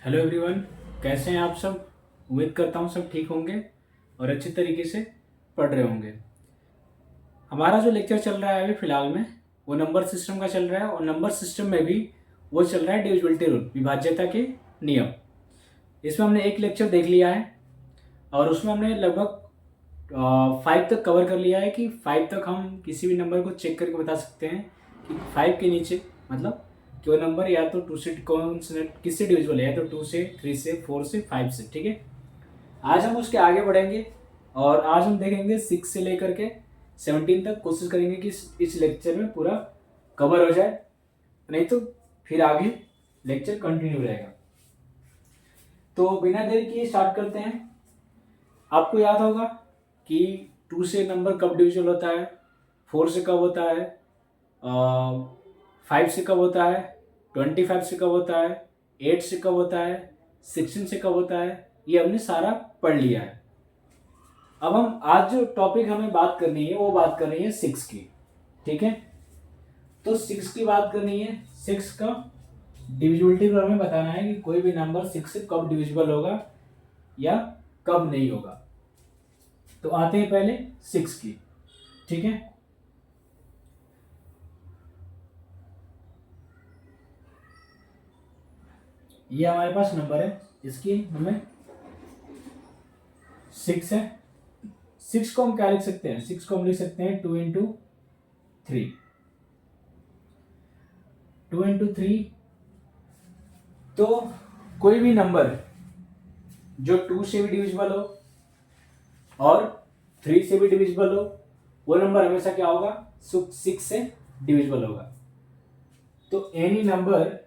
Hello everyone. कैसे हैं आप सब। उम्मीद करता हूँ सब ठीक होंगे और अच्छे तरीके से पढ़ रहे होंगे। हमारा जो लेक्चर चल रहा है अभी फ़िलहाल में वो नंबर सिस्टम का चल रहा है और नंबर सिस्टम में भी वो चल रहा है डिविजिबिलिटी रूल, विभाज्यता के नियम। इसमें हमने एक लेक्चर देख लिया है और उसमें हमने लगभग 5 तक कवर कर लिया है कि 5 तक हम किसी भी नंबर को चेक करके बता सकते हैं कि 5 के नीचे मतलब कि वो नंबर या तो 2 से कौन से किससे डिविजिबल है, या तो 2 से, 3 से, 4 से, 5 से। ठीक है, आज हम उसके आगे बढ़ेंगे और आज हम देखेंगे 6 से लेकर के 17 तक। कोशिश करेंगे कि इस लेक्चर में पूरा कवर हो जाए, नहीं तो फिर आगे लेक्चर कंटिन्यू रहेगा। तो बिना देर किए स्टार्ट करते हैं। आपको याद होगा कि 2 से नंबर कब डिविजिबल होता है, 4 से कब होता है, 5 से कब होता है, 25 से कब होता है, 8 से कब होता है, 16 से कब होता है, ये हमने सारा पढ़ लिया है। अब हम आज जो टॉपिक हमें बात करनी है वो बात करनी है 6 की। ठीक है, तो 6 की बात करनी है। 6 का डिविजिबिलिटी पर हमें बताना है कि कोई भी नंबर 6 से कब डिविजिबल होगा या कब नहीं होगा। तो आते हैं पहले 6 की। ठीक है, ये हमारे पास नंबर है, इसकी हमें 6 है। 6 को हम क्या लिख सकते हैं, 6 को हम लिख सकते हैं 2 इंटू 3। 2 इंटू 3, तो कोई भी नंबर जो 2 से भी डिविजिबल हो और 3 से भी डिविजिबल हो वो नंबर हमेशा क्या होगा, 6 से डिविजिबल होगा। तो any number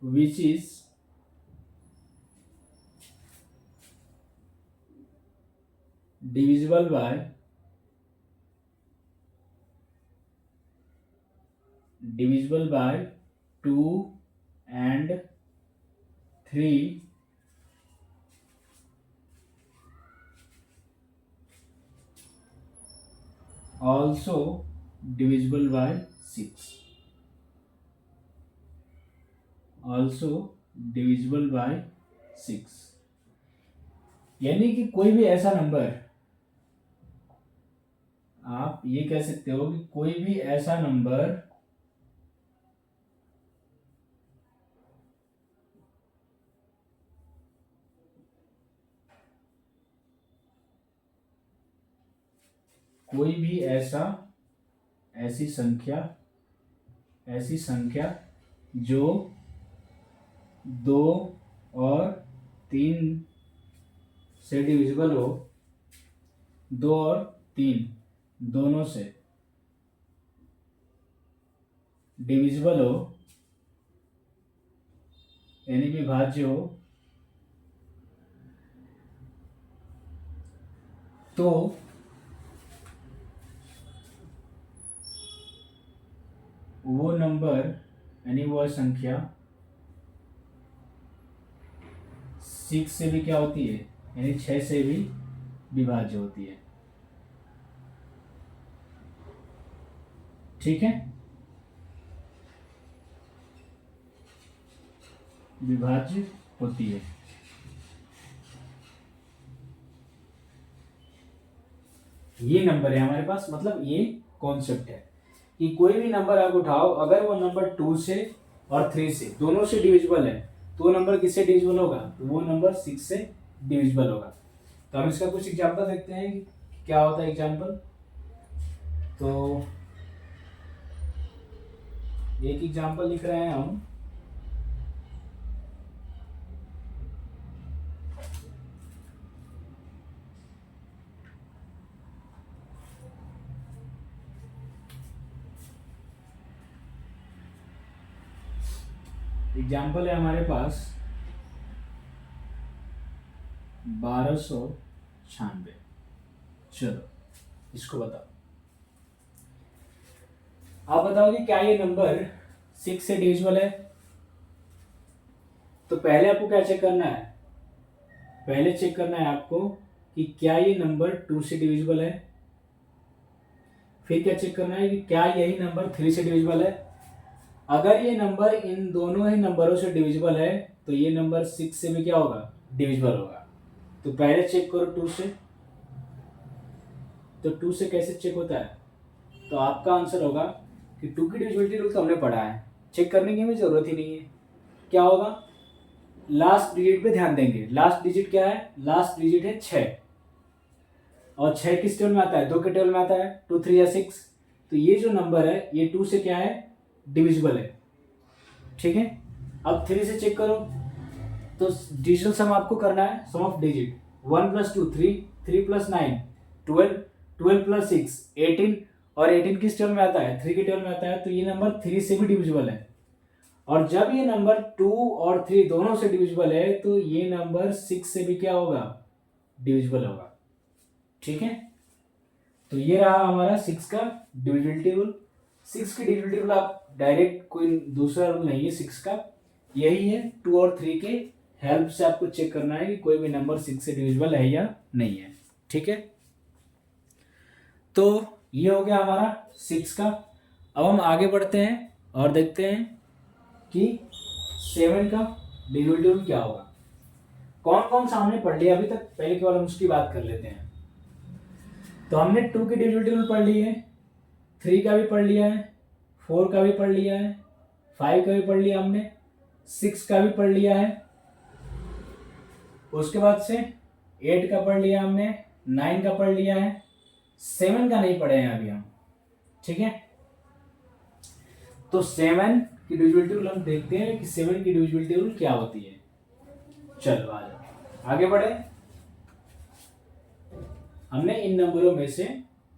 which is divisible by 2 and 3 also divisible by 6, also divisible by 6। यानी कि कोई भी ऐसा नंबर, आप ये कह सकते हो कि कोई भी ऐसा नंबर कोई भी ऐसी संख्या जो 2 और 3 से डिविजिबल हो, 2 और 3 दोनों से डिविजिबल हो यानी विभाज्य हो, तो वो नंबर यानी वह संख्या 6 से भी क्या होती है, यानी 6 से भी विभाज्य होती है। ठीक है, विभाज्य होती है। ये नंबर है हमारे पास, मतलब ये कॉन्सेप्ट है कि कोई भी नंबर आप उठाओ, अगर वो नंबर 2 से और 3 से दोनों से डिविजिबल है तो वो नंबर किससे डिविजिबल होगा, तो वो नंबर 6 से डिविजिबल होगा। तो हम इसका कुछ एग्जांपल देखते हैं कि क्या होता है एग्जांपल। तो एक एग्जांपल लिख रहे हैं हम। एग्जाम्पल है हमारे पास 1296। चलो इसको बताओ, आप बताओ कि क्या ये नंबर 6 से डिविजिबल है। तो पहले आपको क्या चेक करना है, पहले चेक करना है आपको कि क्या ये नंबर 2 से डिविजिबल है। फिर क्या चेक करना है कि क्या यही नंबर 3 से डिविजिबल है। अगर ये नंबर इन दोनों ही नंबरों से डिविजिबल है तो ये नंबर 6 से भी क्या होगा, डिविजिबल होगा। तो पहले चेक करो 2 से। तो 2 से कैसे चेक होता है, तो आपका आंसर होगा कि 2 की डिविजिबिलिटी रूल तो हमने पढ़ा है, चेक करने की हमें जरूरत ही नहीं है। क्या होगा, लास्ट डिजिट पे ध्यान देंगे। लास्ट डिजिट क्या है, लास्ट डिजिट है 6, और 6 किस टेबल में आता है, 2 के टेबल में आता है, 2 3 या 6। तो ये जो नंबर है ये 2 से क्या है, डिविजिबल है। ठीक है, अब 3 से चेक करो। तो डिजिटल सम आपको करना है, सम ऑफ डिजिट। 1 + 2 3, 3 + 9 12, 12 + 6 18, और 18 किस टेबल में आता है, 3 के टेबल में आता है। तो ये नंबर 3 से भी डिविजिबल है। और जब ये नंबर 2 और 3 दोनों से डिविजिबल है तो ये नंबर 6 से भी क्या होगा, डिविजिबल होगा। ठीक है, तो ये रहा हमारा 6 का डिविजिबिलिटी रूल। 6 की डिविजिबिलिटी रूल आप डायरेक्ट, कोई दूसरा रूल नहीं है 6 का, यही है। 2 और 3 के हेल्प से आपको चेक करना है कि कोई भी नंबर 6 से डिविजिबल है या नहीं है। ठीक है, तो ये हो गया हमारा 6 का। अब हम आगे बढ़ते हैं और देखते हैं कि 7 का डिविजिबिलिटी रूल क्या होगा। कौन कौन सा हमने पढ़ लिया अभी तक, पहले केवल हम उसकी बात कर लेते हैं। तो हमने 2 की डिविजिबिलिटी रूल पढ़ ली है, 3 का भी पढ़ लिया है, 4 का भी पढ़ लिया है, 5 का भी पढ़ लिया हमने, 6 का भी पढ़ लिया है। उसके बाद से 8 का पढ़ लिया हमने, 9 का पढ़ लिया है, 7 का नहीं पढ़े हैं अभी हम। ठीक है, तो 7 की डिविजिबिलिटी रूल हम देखते हैं कि 7 की डिविजिबिलिटी रूल क्या होती है। चलो आ जाओ आगे बढ़े। हमने इन नंबरों में से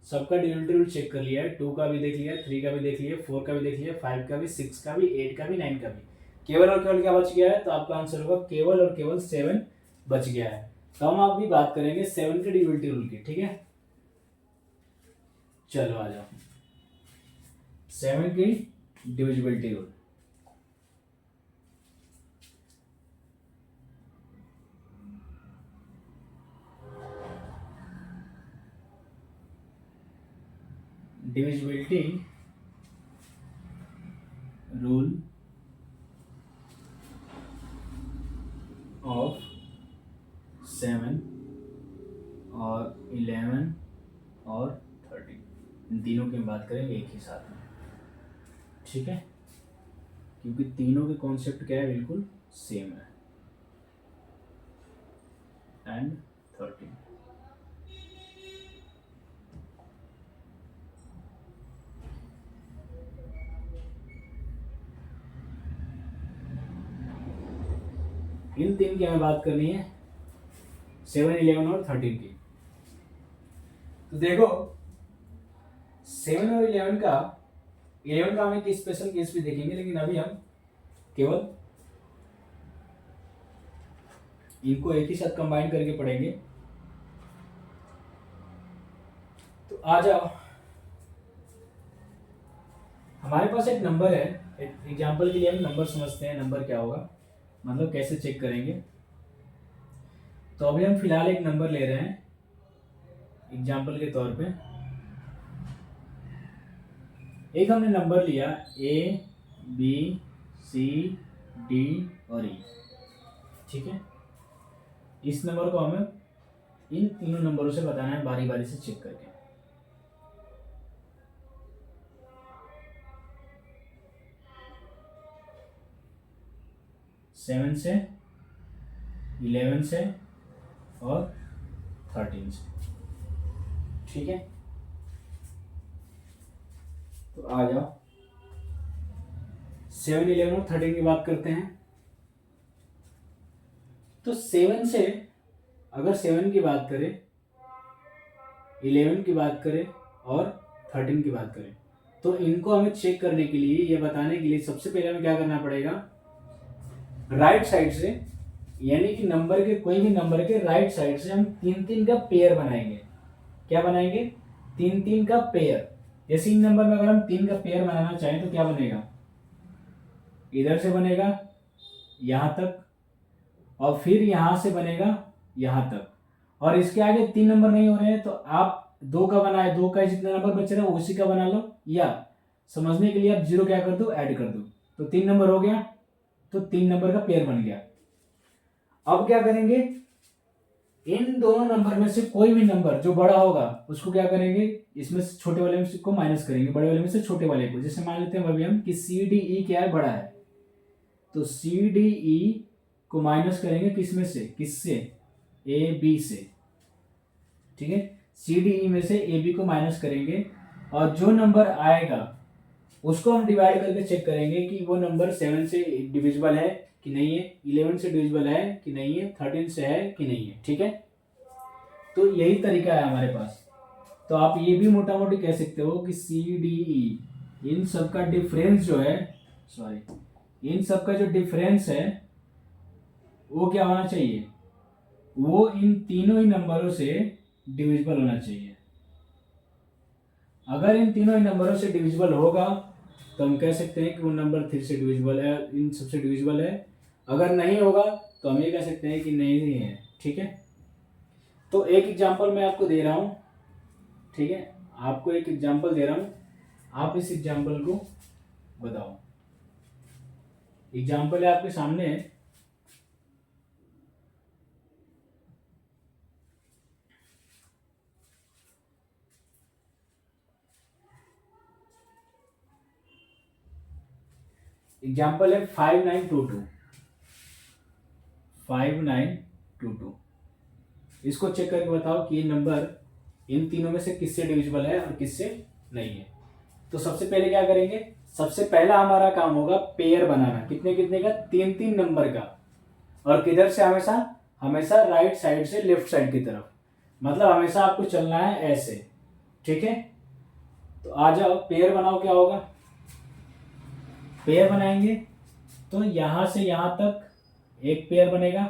सबका डिविजिबिलिटी रूल चेक कर लिया है। 2 का भी देख लिया, 3 का भी देख लिया, 4 का भी देख लिया, 5 का भी, 6 का भी, 8 का भी, 9 का भी। केवल और केवल क्या बच गया है, तो आपका आंसर होगा केवल और केवल 7 बच गया है। तो हम आप भी बात करेंगे 7 के डिविजिबिलिटी रूल की। ठीक है, चलो आ जाओ 7 की divisibility rule. Divisibility rule of 7 और 11 और 13, इन तीनों की हम बात करेंगे एक ही साथ में। ठीक है, क्योंकि तीनों के कॉन्सेप्ट क्या है, बिल्कुल सेम है। एंड 13, इन तीन की हमें बात करनी है, 7, 11 और 13 की। तो देखो 7 और 11 का हम एक स्पेशल केस भी देखेंगे, लेकिन अभी हम केवल इनको एक ही साथ कंबाइन करके पढ़ेंगे। तो आ जाओ, हमारे पास एक नंबर है। एक एग्जांपल के लिए हम नंबर समझते हैं, नंबर क्या होगा, मतलब कैसे चेक करेंगे। तो अभी हम फिलहाल एक नंबर ले रहे हैं एग्जांपल के तौर पे। एक हमने नंबर लिया ABCD और E। ठीक है, इस नंबर को हमें इन तीनों नंबरों से बताना है, बारी बारी से चेक करके। सेवन से, 11 से और 13 से। ठीक है, तो आ जाओ 7, 11 और 13 की बात करते हैं। तो 7 से अगर 7 की बात करें, 11 की बात करें और 13 की बात करें, तो इनको हमें चेक करने के लिए, ये बताने के लिए सबसे पहले हमें क्या करना पड़ेगा, राइट साइड से, यानी कि नंबर के, कोई भी नंबर के राइट साइड से हम 3-3 का पेयर बनाएंगे। क्या बनाएंगे, 3-3 का पेयर। जैसे इन नंबर में अगर हम 3 का पेयर बनाना चाहें तो क्या बनेगा, इधर से बनेगा यहां तक, और फिर यहां से बनेगा यहां तक, और इसके आगे 3 नंबर नहीं हो रहे हैं तो आप 2 का बनाए, 2 का जितना नंबर बच रहा है उसी का बना लो, या समझने के लिए आप 0 क्या कर दो, ऐड कर दो, तो 3 नंबर हो गया, तो 3 नंबर का पेयर बन गया। अब क्या करेंगे, इन दोनों नंबर में से कोई भी नंबर जो बड़ा होगा उसको क्या करेंगे, इसमें से छोटे वाले में से को माइनस करेंगे, बड़े वाले में से छोटे वाले को। जैसे मान लेते हैं अभी हम कि सी डी ई क्या है, बड़ा है, तो सी डी ई को माइनस करेंगे किसमें से, किससे, ए बी से, ठीक है। सी डी ई में से ए बी को माइनस करेंगे और जो नंबर आएगा उसको हम डिवाइड करके चेक करेंगे कि वो नंबर 7 से डिविजिबल है कि नहीं है, 11 से डिविजिबल है कि नहीं है, 13 से है कि नहीं है, ठीक है। तो यही तरीका है हमारे पास। तो आप ये भी मोटा मोटी कह सकते हो कि सी डी ई इन सब का डिफरेंस जो है, इन सब का जो डिफरेंस है वो क्या होना चाहिए, वो इन तीनों ही नंबरों से डिविजिबल होना चाहिए। अगर इन तीनों ही नंबरों से डिविजिबल होगा तो हम कह सकते हैं कि वो नंबर 3 से डिविजिबल है, इन सबसे डिविजिबल है। अगर नहीं होगा तो हम ये कह सकते हैं कि नहीं है, ठीक है। तो एक एग्जांपल मैं आपको दे रहा हूँ, ठीक है, आपको एक एग्जांपल दे रहा हूँ, आप इस एग्जांपल को बताओ। एग्जांपल है आपके सामने, एग्जाम्पल है 5922। इसको चेक करके बताओ कि ये नंबर इन तीनों में से किससे डिविजिबल है और किससे नहीं है। तो सबसे पहले क्या करेंगे, सबसे पहला हमारा काम होगा पेयर बनाना, कितने कितने का, 3 नंबर का, और किधर से, हमेशा हमेशा राइट साइड से लेफ्ट साइड की तरफ, मतलब हमेशा आपको चलना है ऐसे, ठीक है। तो आ जाओ पेयर बनाओ, क्या होगा, पेयर बनाएंगे तो यहां से यहां तक एक पेयर बनेगा,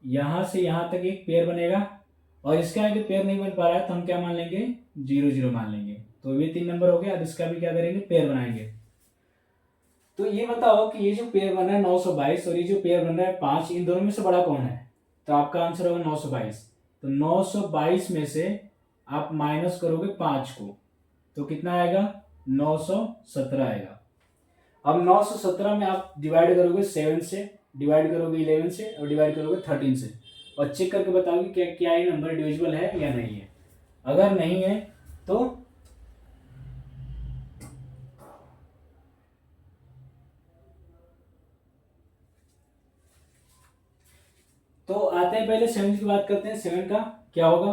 यहां से यहां तक एक पेयर बनेगा, और इसके आगे पेयर नहीं बन पा रहा है तो हम क्या मान लेंगे, 0 0 मान लेंगे। तो ये 3 नंबर हो गया। अब इसका भी क्या करेंगे, पेयर बनाएंगे। तो ये बताओ कि ये जो पेयर बन रहा है 922 और ये जो पेयर बन रहा है 5, इन दोनों में से बड़ा कौन है, तो आपका आंसर होगा 922। तो 922 में से आप माइनस करोगे 5 को, तो कितना आएगा, 917 आएगा। अब 917 में आप डिवाइड करोगे 7 से, डिवाइड करोगे 11 से और डिवाइड करोगे 13 से, और चेक करके बताओगे क्या क्या ये नंबर डिविजिबल है या नहीं है। अगर नहीं है तो आते हैं पहले 7 की बात करते हैं, 7 का क्या होगा।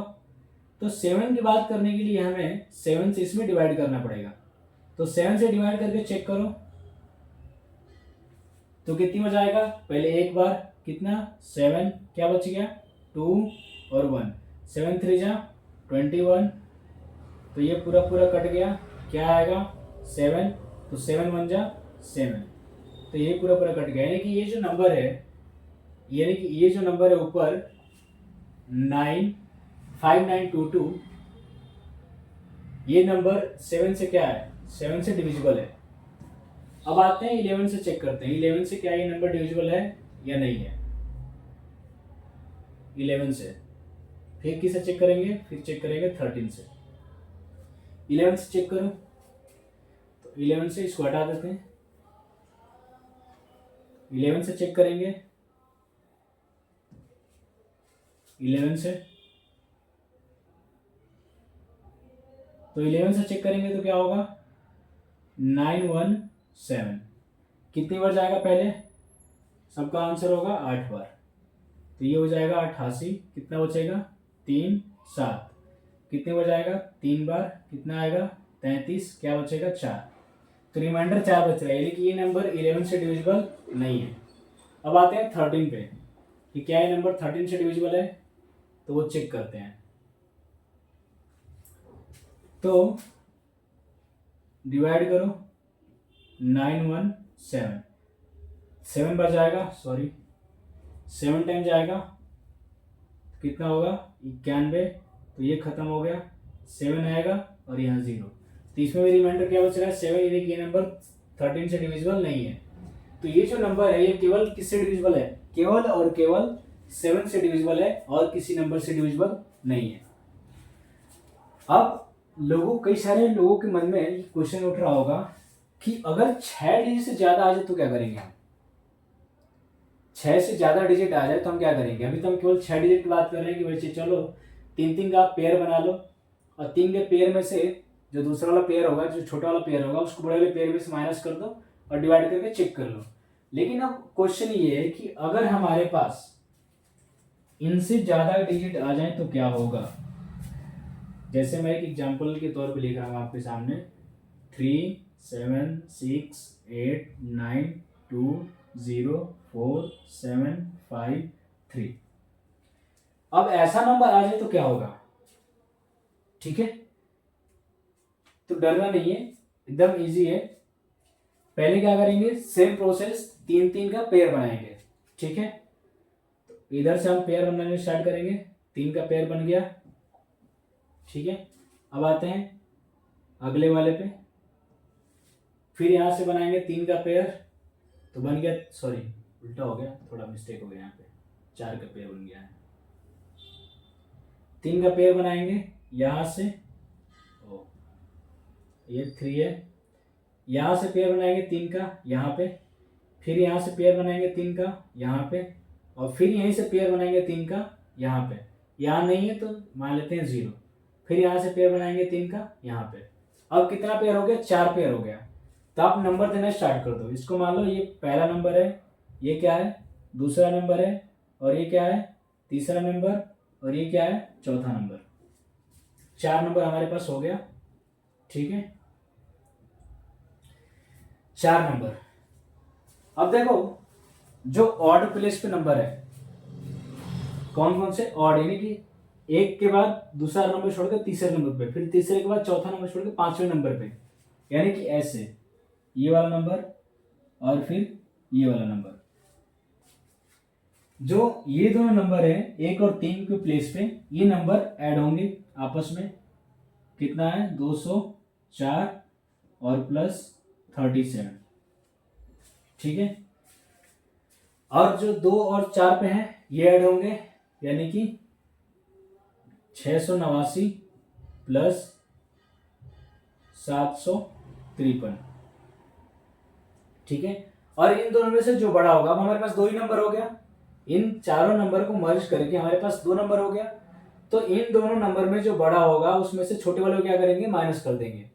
तो 7 की बात करने के लिए हमें 7 से इसमें डिवाइड करना पड़ेगा। तो 7 से डिवाइड करके चेक करो तो कितनी हो जाएगा, पहले एक बार कितना, 7, क्या बच गया, 2 और 1, 7 3 जा 21, तो ये पूरा पूरा कट गया, क्या आएगा 7, तो 7 1 जा 7, तो ये पूरा पूरा कट गया। यानी कि ये जो नंबर है, यानी कि ये जो नंबर है ऊपर 5922, ये नंबर 7 से क्या है, 7 से डिविजिबल है। अब आते हैं 11 से चेक करते हैं, 11 से क्या ये नंबर डिविजिबल है या नहीं है। 11 से फिर किसे चेक करेंगे, फिर चेक करेंगे 13 से। 11 से चेक करो, तो 11 से इसको हटा देते हैं, 11 से चेक करेंगे, 11 से, तो 11 से चेक करेंगे तो क्या होगा, 917, कितनी बार जाएगा, पहले सबका आंसर होगा 8 बार, तो ये हो जाएगा 88, कितना बचेगा 3 7, कितने बार जाएगा 3 बार, कितना आएगा 33, क्या बचेगा 4, तो रिमाइंडर 4 बच रहा है, यानी कि ये नंबर 11 से डिविजिबल नहीं है। अब आते हैं 13 पे कि क्या ये नंबर 13 से डिविजिबल है, तो वो चेक करते हैं। तो डिवाइड करो 917, 7 बार जाएगा, 7 टाइम जाएगा, कितना होगा 91, तो ये खत्म हो गया, 7 आएगा और यहाँ 0, तो इसमें भी रिमाइंडर क्या बच रहा है 7, यानी कि ये नंबर 13 से डिविजिबल नहीं है। तो ये जो नंबर है ये केवल किससे डिविजिबल है, केवल और केवल 7 से डिविजिबल है और किसी नंबर से डिविजिबल नहीं है। अब कई सारे लोगों के मन में क्वेश्चन उठ रहा होगा कि अगर 6 डिजिट से ज्यादा आ जाए तो क्या करेंगे हम, 6 से ज्यादा डिजिट आ जाए तो हम क्या करेंगे। अभी तो हम केवल 6 डिजिट की बात कर रहे हैं कि बच्चे चलो 3 का पेयर बना लो और 3 के पेयर में से जो दूसरा वाला पेयर होगा, जो छोटा वाला पेयर होगा, उसको बड़े वाले पेयर में से माइनस कर दो और डिवाइड करके चेक कर लो। लेकिन अब क्वेश्चन ये है कि अगर हमारे पास इनसे ज्यादा डिजिट आ जाए तो क्या होगा। जैसे मैं एक एग्जांपल के तौर पे लिख रहा हूँ आपके सामने 3 7 6 8 9 2 0 4 7 5 3। अब ऐसा नंबर आ जाए तो क्या होगा, ठीक है। तो डरना नहीं है, एकदम इजी है। पहले क्या करेंगे, सेम प्रोसेस 3 का पेयर बनाएंगे, ठीक है। तो इधर से हम पेयर बनाने स्टार्ट करेंगे, 3 का पेयर बन गया, ठीक है। अब आते हैं अगले वाले पे, फिर यहां से बनाएंगे 3 का पेयर, तो बन गया, सॉरी उल्टा हो गया, थोड़ा मिस्टेक हो गया, यहाँ पे 4 का पेयर बन गया है। 3 का पेयर बनाएंगे यहां से, ये 3 है, यहां से पेयर बनाएंगे 3 का यहाँ पे, फिर यहां से पेयर बनाएंगे 3 का यहाँ पे, और फिर यहीं से पेयर बनाएंगे 3 का यहाँ पे। यहाँ नहीं है तो मान लेते हैं 0, फिर यहां से पेयर बनाएंगे 3 का यहाँ पे। अब कितना पेयर हो गया, 4 पेयर हो गया। तो आप नंबर देना स्टार्ट कर दो। इसको मान लो ये पहला नंबर है, ये क्या है दूसरा नंबर है, और ये क्या है तीसरा नंबर, और ये क्या है चौथा नंबर। 4 नंबर हमारे पास हो गया, ठीक है, 4 नंबर। अब देखो जो ऑड प्लेस पे नंबर है कौन कौन से, ऑड यानी कि एक के बाद दूसरा नंबर छोड़कर तीसरे नंबर पे, फिर तीसरे के बाद चौथा नंबर छोड़कर 5वें नंबर पे, यानी कि ऐसे ये वाला नंबर और फिर ये वाला नंबर। जो ये दोनों नंबर है 1 और 3 के प्लेस पे, ये नंबर ऐड होंगे आपस में। कितना है 204 और प्लस 37, ठीक है। और जो 2 और 4 पे हैं ये ऐड होंगे, यानी कि 689 प्लस 753, ठीक है। और इन दोनों में से जो बड़ा होगा, अब हमारे पास 2 ही नंबर हो गया, इन चारों नंबर को मर्ज करके हमारे पास 2 नंबर हो गया। तो इन दोनों नंबर में जो बड़ा होगा उसमें से छोटे वाले को क्या करेंगे, माइनस कर देंगे।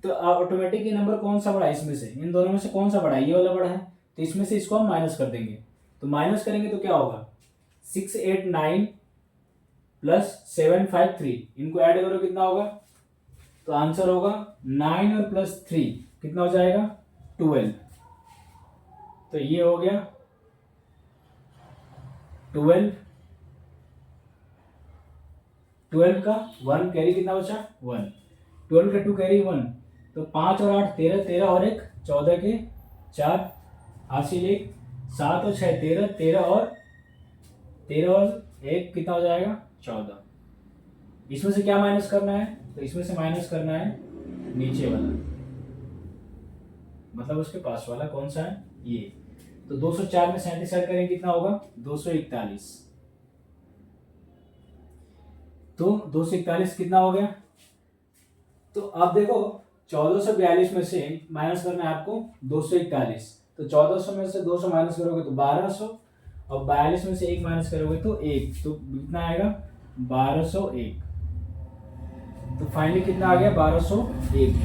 तो ऑटोमेटिक ये नंबर कौन सा बड़ा है, इसमें से इन दोनों में से कौन सा बड़ा है, ये वाला बड़ा है, तो इसमें से इसको हम माइनस कर देंगे। तो माइनस करेंगे तो क्या होगा 689 प्लस 753, इनको ऐड करो कितना होगा, तो आंसर होगा 9 और प्लस 3 कितना हो जाएगा 12। तो ये हो गया 12 का 1 कैरी कितना बचा 1, 12 का 2 कैरी 1, तो 5 और 8 13, 13 और 1 14 के 4 हासिल 1, 7 और 6 13, 13 और 1 कितना हो जाएगा 14। इसमें से क्या माइनस करना है, तो इसमें से माइनस करना है नीचे वाला, मतलब उसके पास वाला कौन सा है ये। तो 204 में 37 ऐड करेंगे कितना होगा 241, तो 241 कितना हो गया। तो अब देखो 1442 में से माइनस करना है आपको 241, तो 1400 में से 200 माइनस करोगे तो 1200, और 42 में से 1 माइनस करोगे तो 1, तो कितना आएगा 1201। तो फाइनली कितना आ गया 1201।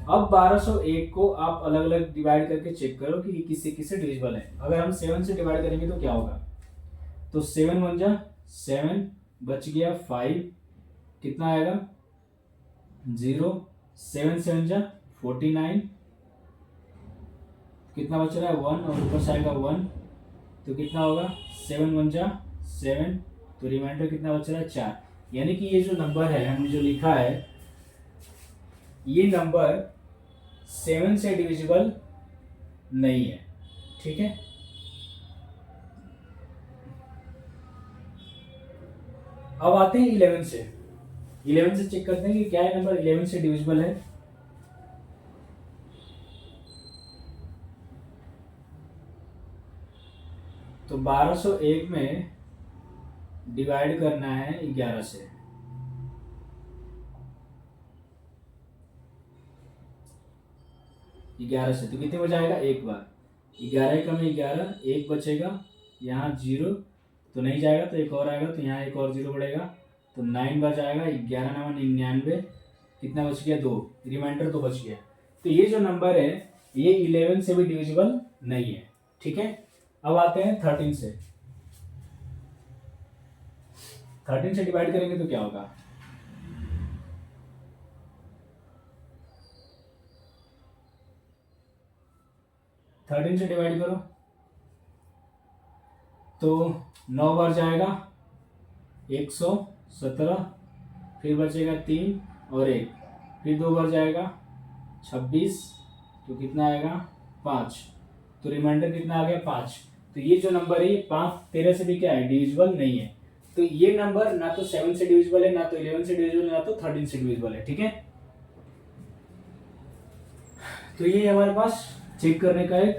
अब 1201 को आप अलग अलग डिवाइड करके चेक करो कि किससे किससे डिविजिबल है। अगर हम 7 से डिवाइड करेंगे तो क्या होगा, तो 7 1 जा 7, बच गया 5, कितना आएगा 0, 7 7 जा 49, कितना बच रहा है 1, और ऊपर से आएगा 1, तो कितना होगा 7 1 जा 7, तो रिमाइंडर कितना बच रहा है 4। यानी कि ये जो नंबर है हमने जो लिखा है ये नंबर 7 से डिविजिबल नहीं है, ठीक है। अब आते हैं 11 से। 11 से चेक करते हैं कि क्या ये नंबर 11 से डिविजिबल है। तो 1201 में डिवाइड करना है 11 से। 11 से तो कितने बजाएगा, एक बार। 11 का में 11, एक बचेगा, यहाँ 0 तो नहीं जाएगा, तो एक और आएगा, तो यहाँ एक और 0 बढ़ेगा, तो 9 बार जाएगा। 11 9 99, कितना बच गया, 2, रिमाइंडर तो बच गया। तो ये जो नंबर है ये 11 से भी डिविजिबल नहीं है। ठीक है, अब आते हैं 13 से। 13 से डिवाइड करेंगे तो क्या होगा, 13 से डिवाइड करो तो 9 बार जाएगा, 117, फिर बचेगा 3 और 1, फिर 2 बार जाएगा 26, तो कितना आएगा 5, तो रिमाइंडर कितना आ गया 5। तो ये जो नंबर है ये 5 13 से भी क्या है, डिविजिबल नहीं है। तो ये नंबर ना तो 7 से डिविजिबल है, ना तो 11 से डिविजिबल है, ना तो 13 से डिविजिबल है। ठीक है, तो ये हमारे पास चेक करने का एक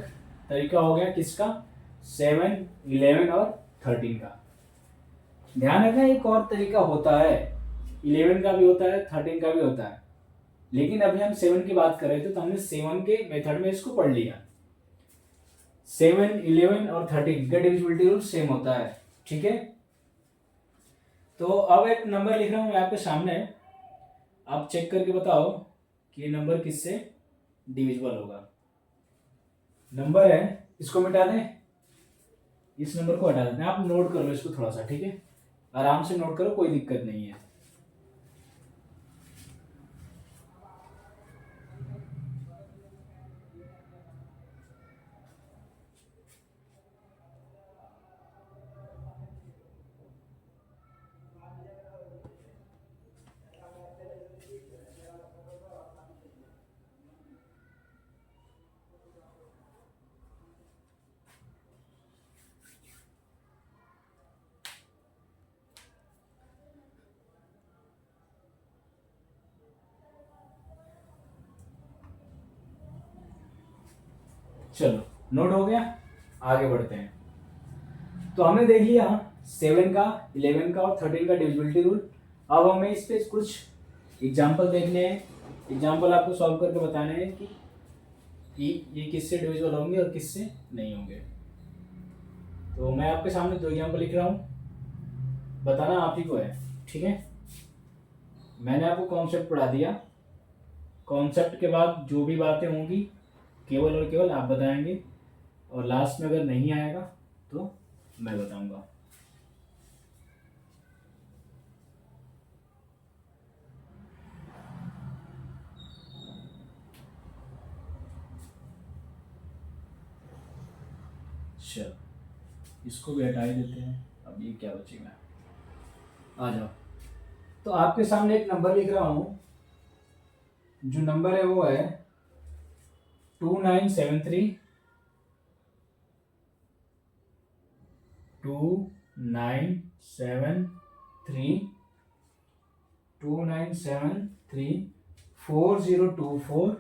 तरीका हो गया, किसका, 7 11 और 13 का। ध्यान रखना एक और तरीका होता है, 11 का भी होता है, 13 का भी होता है, लेकिन अभी हम 7 की बात कर रहे थे तो हमने 7 के मेथड में इसको पढ़ लिया। 7 11 और 13 का डिविजिबिलिटी रूल सेम होता है। ठीक है, तो अब एक नंबर लिख रहा हूं मैं आपके सामने, आप चेक करके बताओ कि ये नंबर किससे डिविजिबल होगा। नंबर है, इसको मिटा दें, इस नंबर को हटा देते हैं, आप नोट कर लो इसको थोड़ा सा। ठीक है, आराम से नोट करो, कोई दिक्कत नहीं है। चलो नोट हो गया, आगे बढ़ते हैं। तो हमने देख लिया 7 का, 11 का और 13 का डिविजिबिलिटी रूल। अब हमें इस पे कुछ एग्जाम्पल देखने हैं, एग्जाम्पल आपको सॉल्व करके बताने हैं कि ये किससे डिविजिबल होंगे और किससे नहीं होंगे। तो मैं आपके सामने 2 एग्जाम्पल लिख रहा हूँ, बताना आप ही को है। ठीक है, मैंने आपको कॉन्सेप्ट पढ़ा दिया, कॉन्सेप्ट के बाद जो भी बातें होंगी केवल और केवल आप बताएंगे, और लास्ट में अगर नहीं आएगा तो मैं बताऊंगा। चलो इसको भी हटा ही देते हैं, अब ये क्या बचेगा, आ जाओ। तो आपके सामने एक नंबर लिख रहा हूं, जो नंबर है वो है 2973 2973 2973 4024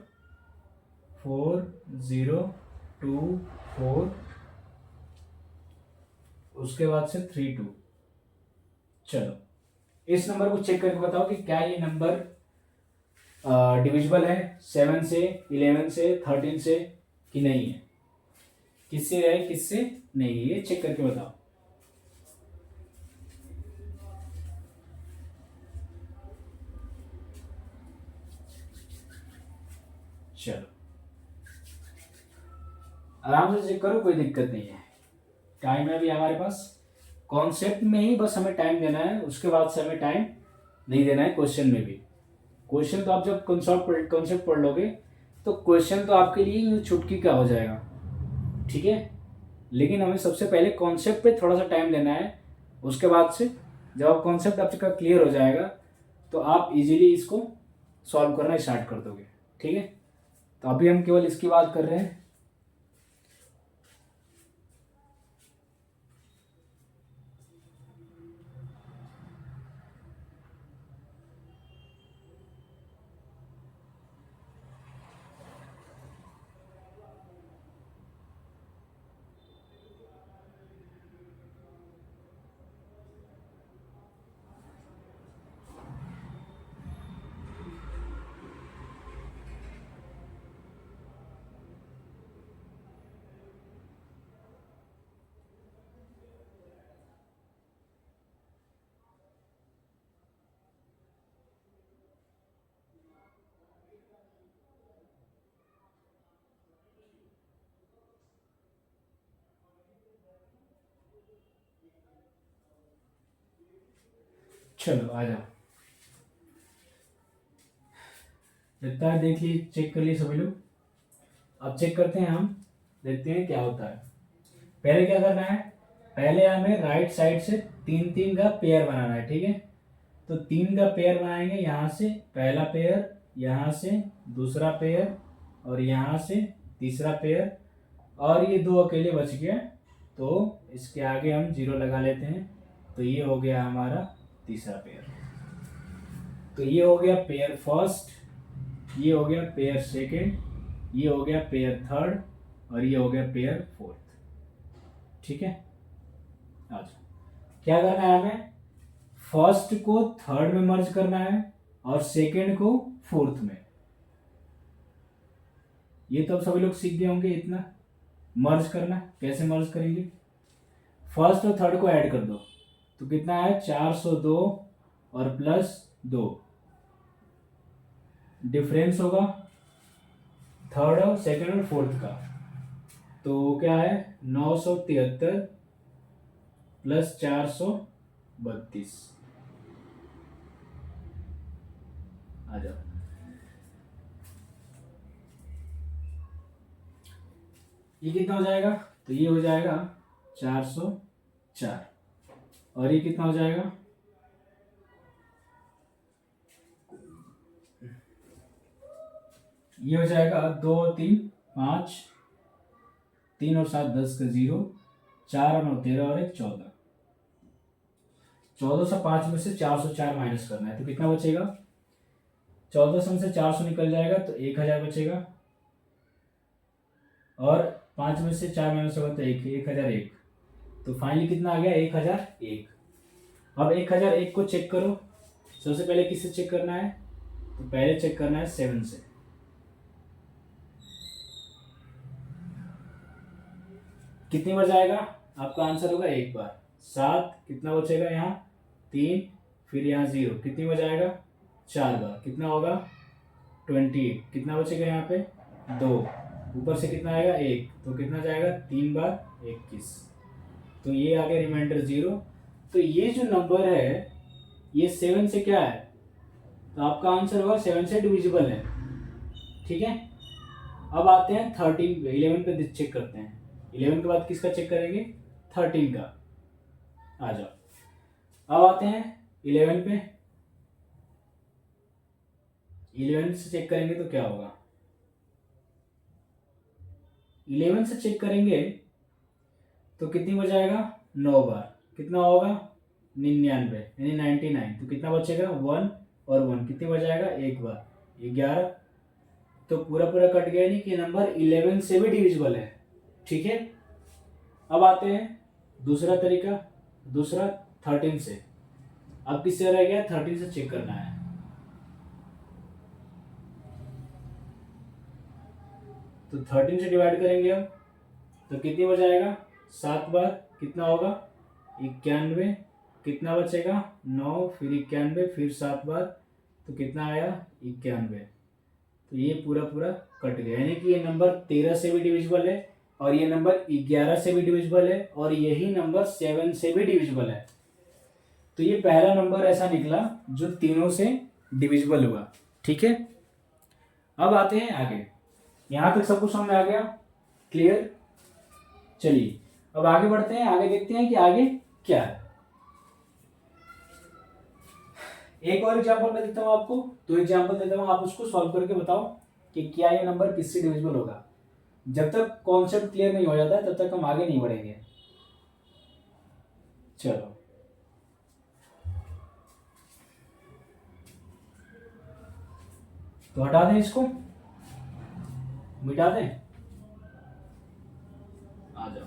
4024, उसके बाद से 32। चलो इस नंबर को चेक करके बताओ कि क्या ये नंबर डिविजिबल है 7 से, 11 से, 13 से कि नहीं है, किससे है किससे नहीं है, ये चेक करके बताओ। चलो आराम से चेक करो, कोई दिक्कत नहीं है, टाइम है अभी हमारे पास। कॉन्सेप्ट में ही बस हमें टाइम देना है, उसके बाद से हमें टाइम नहीं देना है क्वेश्चन में भी। क्वेश्चन तो आप जब कॉन्सेप्ट पढ़ लोगे तो क्वेश्चन तो आपके लिए यूं चुटकी का हो जाएगा। ठीक है, लेकिन हमें सबसे पहले कॉन्सेप्ट पे थोड़ा सा टाइम देना है, उसके बाद से जब आप कॉन्सेप्ट आपका क्लियर हो जाएगा तो आप इजीली इसको सॉल्व करना स्टार्ट कर दोगे। ठीक है, तो अभी हम केवल इसकी बात कर रहे हैं। चलो आ जाओ, जितना है देख ली, चेक कर लिए सभी लोग। अब चेक करते हैं हम, देखते हैं क्या होता है। पहले क्या करना है, पहले हमें राइट साइड से तीन तीन का पेयर बनाना है, ठीक है। तो तीन का पेयर बनाएंगे, यहाँ से पहला पेयर, यहाँ से दूसरा पेयर, और यहाँ से तीसरा पेयर, और ये दो अकेले बच गए, तो इसके आगे हम जीरो लगा लेते हैं। तो ये हो गया हमारा तीसरा पेयर। तो ये हो गया पेयर फर्स्ट, ये हो गया पेयर सेकंड, ये हो गया पेयर थर्ड, और ये हो गया पेयर फोर्थ, ठीक है। अच्छा, क्या करना है हमें, फर्स्ट को थर्ड में मर्ज करना है और सेकंड को फोर्थ में। ये तो अब सभी लोग सीख गए होंगे, इतना मर्ज करना कैसे मर्ज करेंगे। फर्स्ट और थर्ड को ऐड कर दो, तो कितना है 402 और प्लस 2, डिफरेंस होगा थर्ड और सेकंड और फोर्थ का। तो क्या है 973 प्लस 432। आ जाओ, ये कितना हो जाएगा, तो ये हो जाएगा 404, और ये कितना हो जाएगा, ये हो जाएगा 2 3 5, 3 और 7 10 का 0, 4 और 9 13 और 1 14। 1405 में से 404 माइनस करना है, तो कितना बचेगा, 1400 में से 400 निकल जाएगा तो 1000 बचेगा, और 5 में से 4 माइनस होगा तो 1001, तो फाइनली कितना आ गया 1001। अब 1001 को चेक करो, सबसे पहले किससे चेक करना है, तो पहले चेक करना है 7 से। कितनी बार जाएगा, आपका आंसर होगा एक बार। 7 कितना बचेगा यहाँ 3, फिर यहाँ 0 कितनी बार जाएगा 4 बार, कितना होगा 28, कितना बचेगा यहाँ पे 2, ऊपर से कितना आएगा 1, तो कितना जाएगा 3 बार 21, तो ये आ गया रिमाइंडर 0। तो ये जो नंबर है ये 7 से क्या है, तो आपका आंसर होगा 7 से डिविजिबल है, ठीक है। अब आते हैं 13 पे, 11 पे चेक करते हैं। 11 के बाद किसका चेक करेंगे, 13 का। आ जाओ, अब आते हैं 11 पे। 11 से चेक करेंगे तो क्या होगा, 11 से चेक करेंगे तो कितनी बार जाएगा 9 बार, कितना होगा 99 यानी 99, तो कितना बचेगा 1 और 1 कितनी बार जाएगा एक बार 11, तो पूरा पूरा कट गया, नहीं कि नंबर 11 से भी डिविजिबल है, ठीक है। अब आते हैं दूसरा तरीका, दूसरा 13 से। अब किससे रह गया 13 से चेक करना है, तो 13 से डिवाइड करेंगे हम, तो कितनी बार जाएगा 7 बार, कितना होगा 91, कितना बचेगा 9, फिर 91, फिर 7 बार, तो कितना आया 91, तो ये पूरा पूरा कट गया, यानी कि ये नंबर 13 से भी डिविजिबल है, और ये नंबर 11 से भी डिविजिबल है, और यही नंबर 7 से भी डिविजिबल है। तो ये पहला नंबर ऐसा निकला जो तीनों से डिविजिबल हुआ, ठीक है। अब आते हैं आगे, यहां तक सब कुछ समझ में आ गया, क्लियर। चलिए अब आगे बढ़ते हैं, आगे देखते हैं कि आगे क्या है। एक और एग्जांपल मैं देता हूं आपको, दो एग्जांपल देता हूं, आप उसको सॉल्व करके बताओ कि क्या ये नंबर किससे डिविजिबल होगा। जब तक कॉन्सेप्ट क्लियर नहीं हो जाता है तब तक हम आगे नहीं बढ़ेंगे। चलो तो हटा दें, इसको मिटा दें, आ जाओ।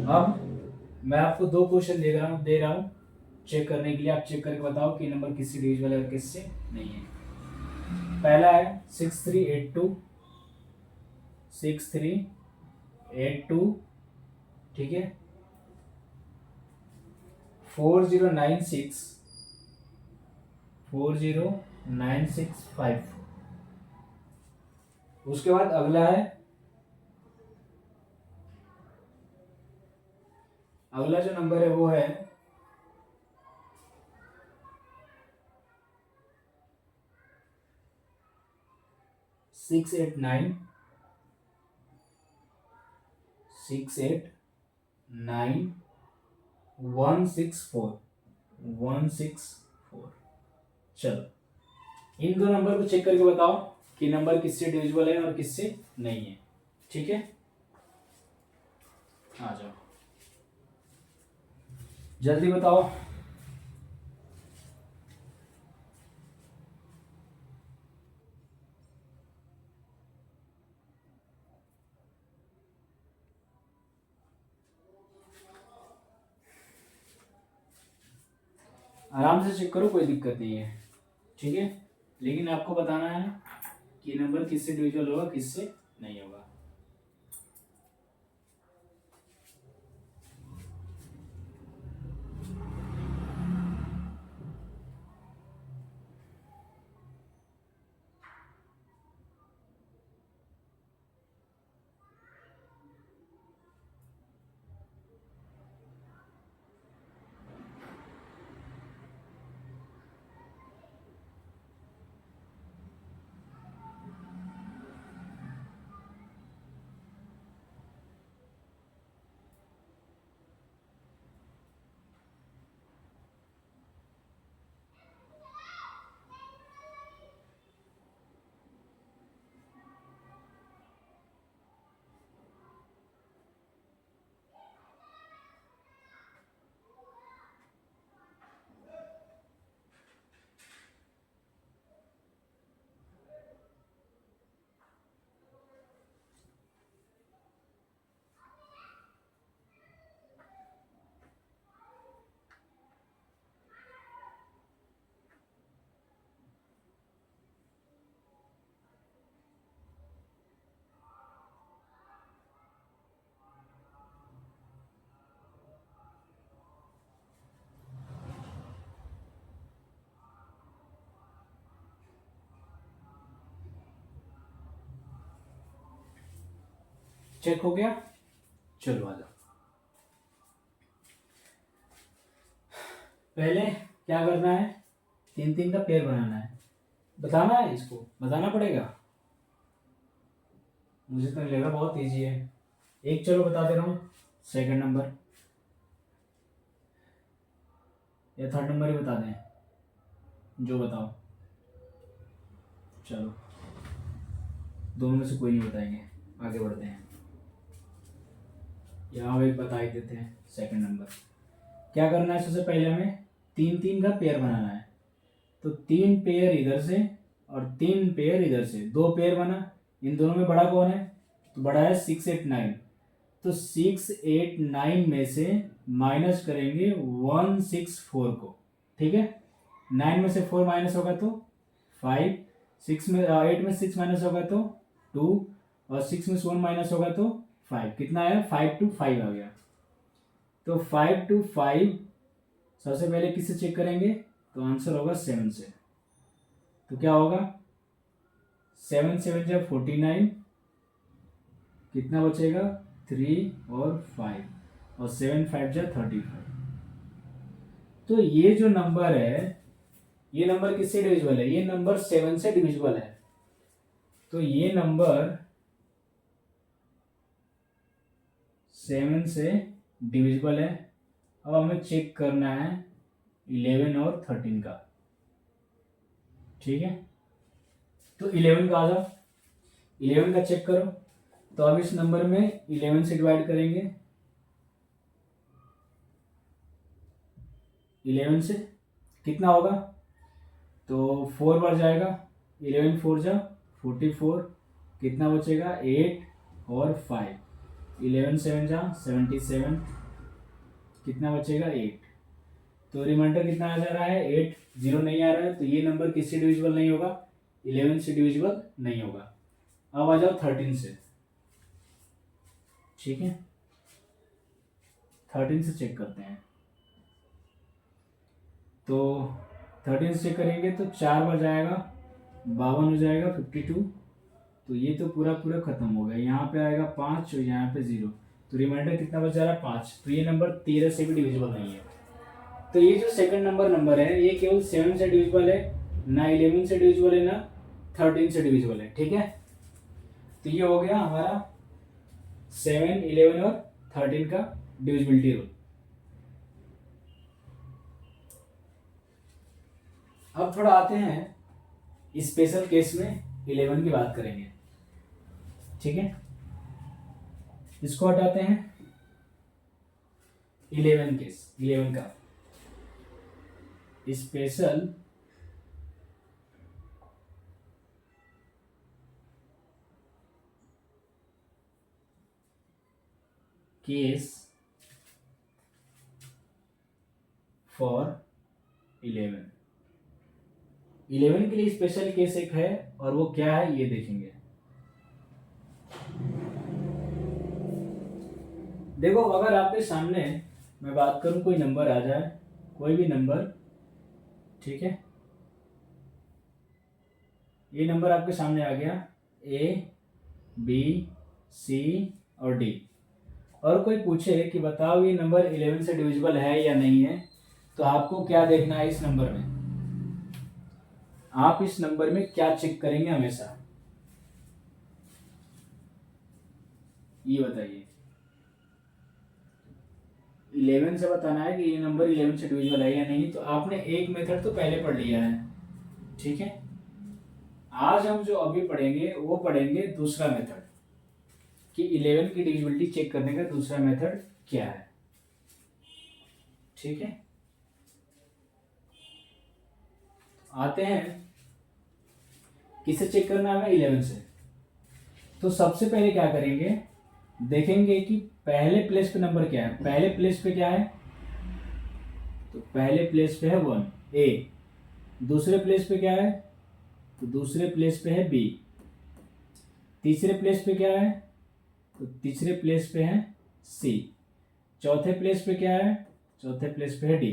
अब मैं आपको दो क्वेश्चन दे रहा हूं चेक करने के लिए, आप चेक करके बताओ कि नंबर किससे डिविजिबल है और किससे नहीं है। पहला है 6382, 6382, ठीक है, 4096, 409654। उसके बाद अगला है, अगला जो नंबर है वो है 689 164। चलो इन दो नंबर को चेक करके बताओ कि नंबर किससे डिविजिबल है और किससे नहीं है। ठीक है, आ जाओ जल्दी बताओ। आराम से चेक करो, कोई दिक्कत नहीं है। ठीक है, लेकिन आपको बताना है कि नंबर किससे डिविजिबल होगा किससे नहीं होगा। चेक हो गया, चलो आ जाओ। पहले क्या करना है, 3-3 का पेयर बनाना है। बताना है, इसको बताना पड़ेगा। मुझे तो लगा बहुत इजी है। एक चलो बता दे रहा हूँ, सेकंड नंबर या थर्ड नंबर ही बता दें, जो बताओ। चलो दोनों में से कोई नहीं बताएंगे, आगे बढ़ते हैं। यहाँ एक बता ही देते हैं, सेकंड नंबर। क्या करना है, सबसे पहले हमें 3-3 का पेयर बनाना है। तो 3 पेयर इधर से और 3 पेयर इधर से, 2 पेयर बना। इन दोनों में बड़ा कौन है, तो बड़ा है 689। तो 689 में से माइनस करेंगे 164 को। ठीक है, 9 में से 4 माइनस होगा तो 5, 6 में 8 में 6 माइनस होगा तो 2, और 6 में से 1 माइनस होगा तो 5। कितना आया, 5 to 5 आ गया। तो 5 to 5 सबसे पहले किससे चेक करेंगे, तो आंसर होगा 7 से। तो क्या होगा, 7 7 जब 49, कितना बचेगा 3 और 5, और 7 5 जब 35। तो ये जो नंबर है, ये नंबर किससे डिविजिबल है, ये नंबर 7 से डिविजिबल है। तो ये नंबर 7 से डिविजिबल है। अब हमें चेक करना है 11 और 13 का। ठीक है, तो 11 का आ जाओ, 11 का चेक करो। तो अब इस नंबर में 11 से डिवाइड करेंगे, 11 से कितना होगा, तो 4 बार जाएगा। 11 4 जा 44, कितना बचेगा 8 और 5। 11 7 जा 77, कितना बचेगा 8। तो रिमाइंडर कितना आ जा रहा है 8, 0 नहीं आ रहा है। तो ये नंबर किससे डिविजिबल नहीं होगा, 11 से डिविजिबल नहीं होगा। अब आ जाओ 13 से। ठीक है, 13 से चेक करते हैं। तो 13 से चेक करेंगे तो 4 बार जाएगा, 52 हो जाएगा 52। तो ये तो पूरा पूरा खत्म हो गया। यहाँ पे आएगा 5 और यहाँ पे 0। तो रिमाइंडर कितना बच जा रहा है 5। तो ये नंबर 13 से भी डिविजिबल नहीं है। तो ये जो सेकंड नंबर है, ये केवल 7 से डिविजिबल है, ना 11 से डिविजिबल है, ना 13 से डिविजिबल है। ठीक है, तो ये हो गया हमारा 7, 11 और 13 का डिविजिबिलिटी रूल। अब थोड़ा आते हैं स्पेशल केस में 11 की बात करेंगे, ठीक है। इसको हटाते हैं 11 केस, 11 का स्पेशल केस फॉर 11। 11 के लिए स्पेशल केस एक है, और वो क्या है ये देखेंगे। देखो, अगर आपके सामने मैं बात करूं, कोई नंबर आ जाए, कोई भी नंबर, ठीक है, ये नंबर आपके सामने आ गया, ए, बी, सी और डी, और कोई पूछे कि बताओ ये नंबर 11 से डिविजिबल है या नहीं है, तो आपको क्या देखना है इस नंबर में? आप इस नंबर में क्या चेक करेंगे हमेशा, ये बताइए। 11 से बताना है कि ये नंबर 11 से डिविजिबल है या नहीं, तो आपने एक मेथड तो पहले पढ़ लिया है, ठीक है। आज हम जो अभी पढ़ेंगे वो पढ़ेंगे दूसरा मेथड, कि 11 की डिविजिबिलिटी चेक करने का दूसरा मेथड क्या है, ठीक है। आते हैं, किसे चेक करना है हमें? 11 से। तो सबसे पहले क्या करेंगे, देखेंगे कि पहले प्लेस पे नंबर क्या है। पहले प्लेस पे क्या है? तो पहले प्लेस पे है 1, ए। दूसरे प्लेस पे क्या है? तो दूसरे प्लेस पे है बी। तीसरे प्लेस पे क्या है? तो तीसरे प्लेस पे है सी। चौथे प्लेस पे क्या है? चौथे प्लेस पे है डी।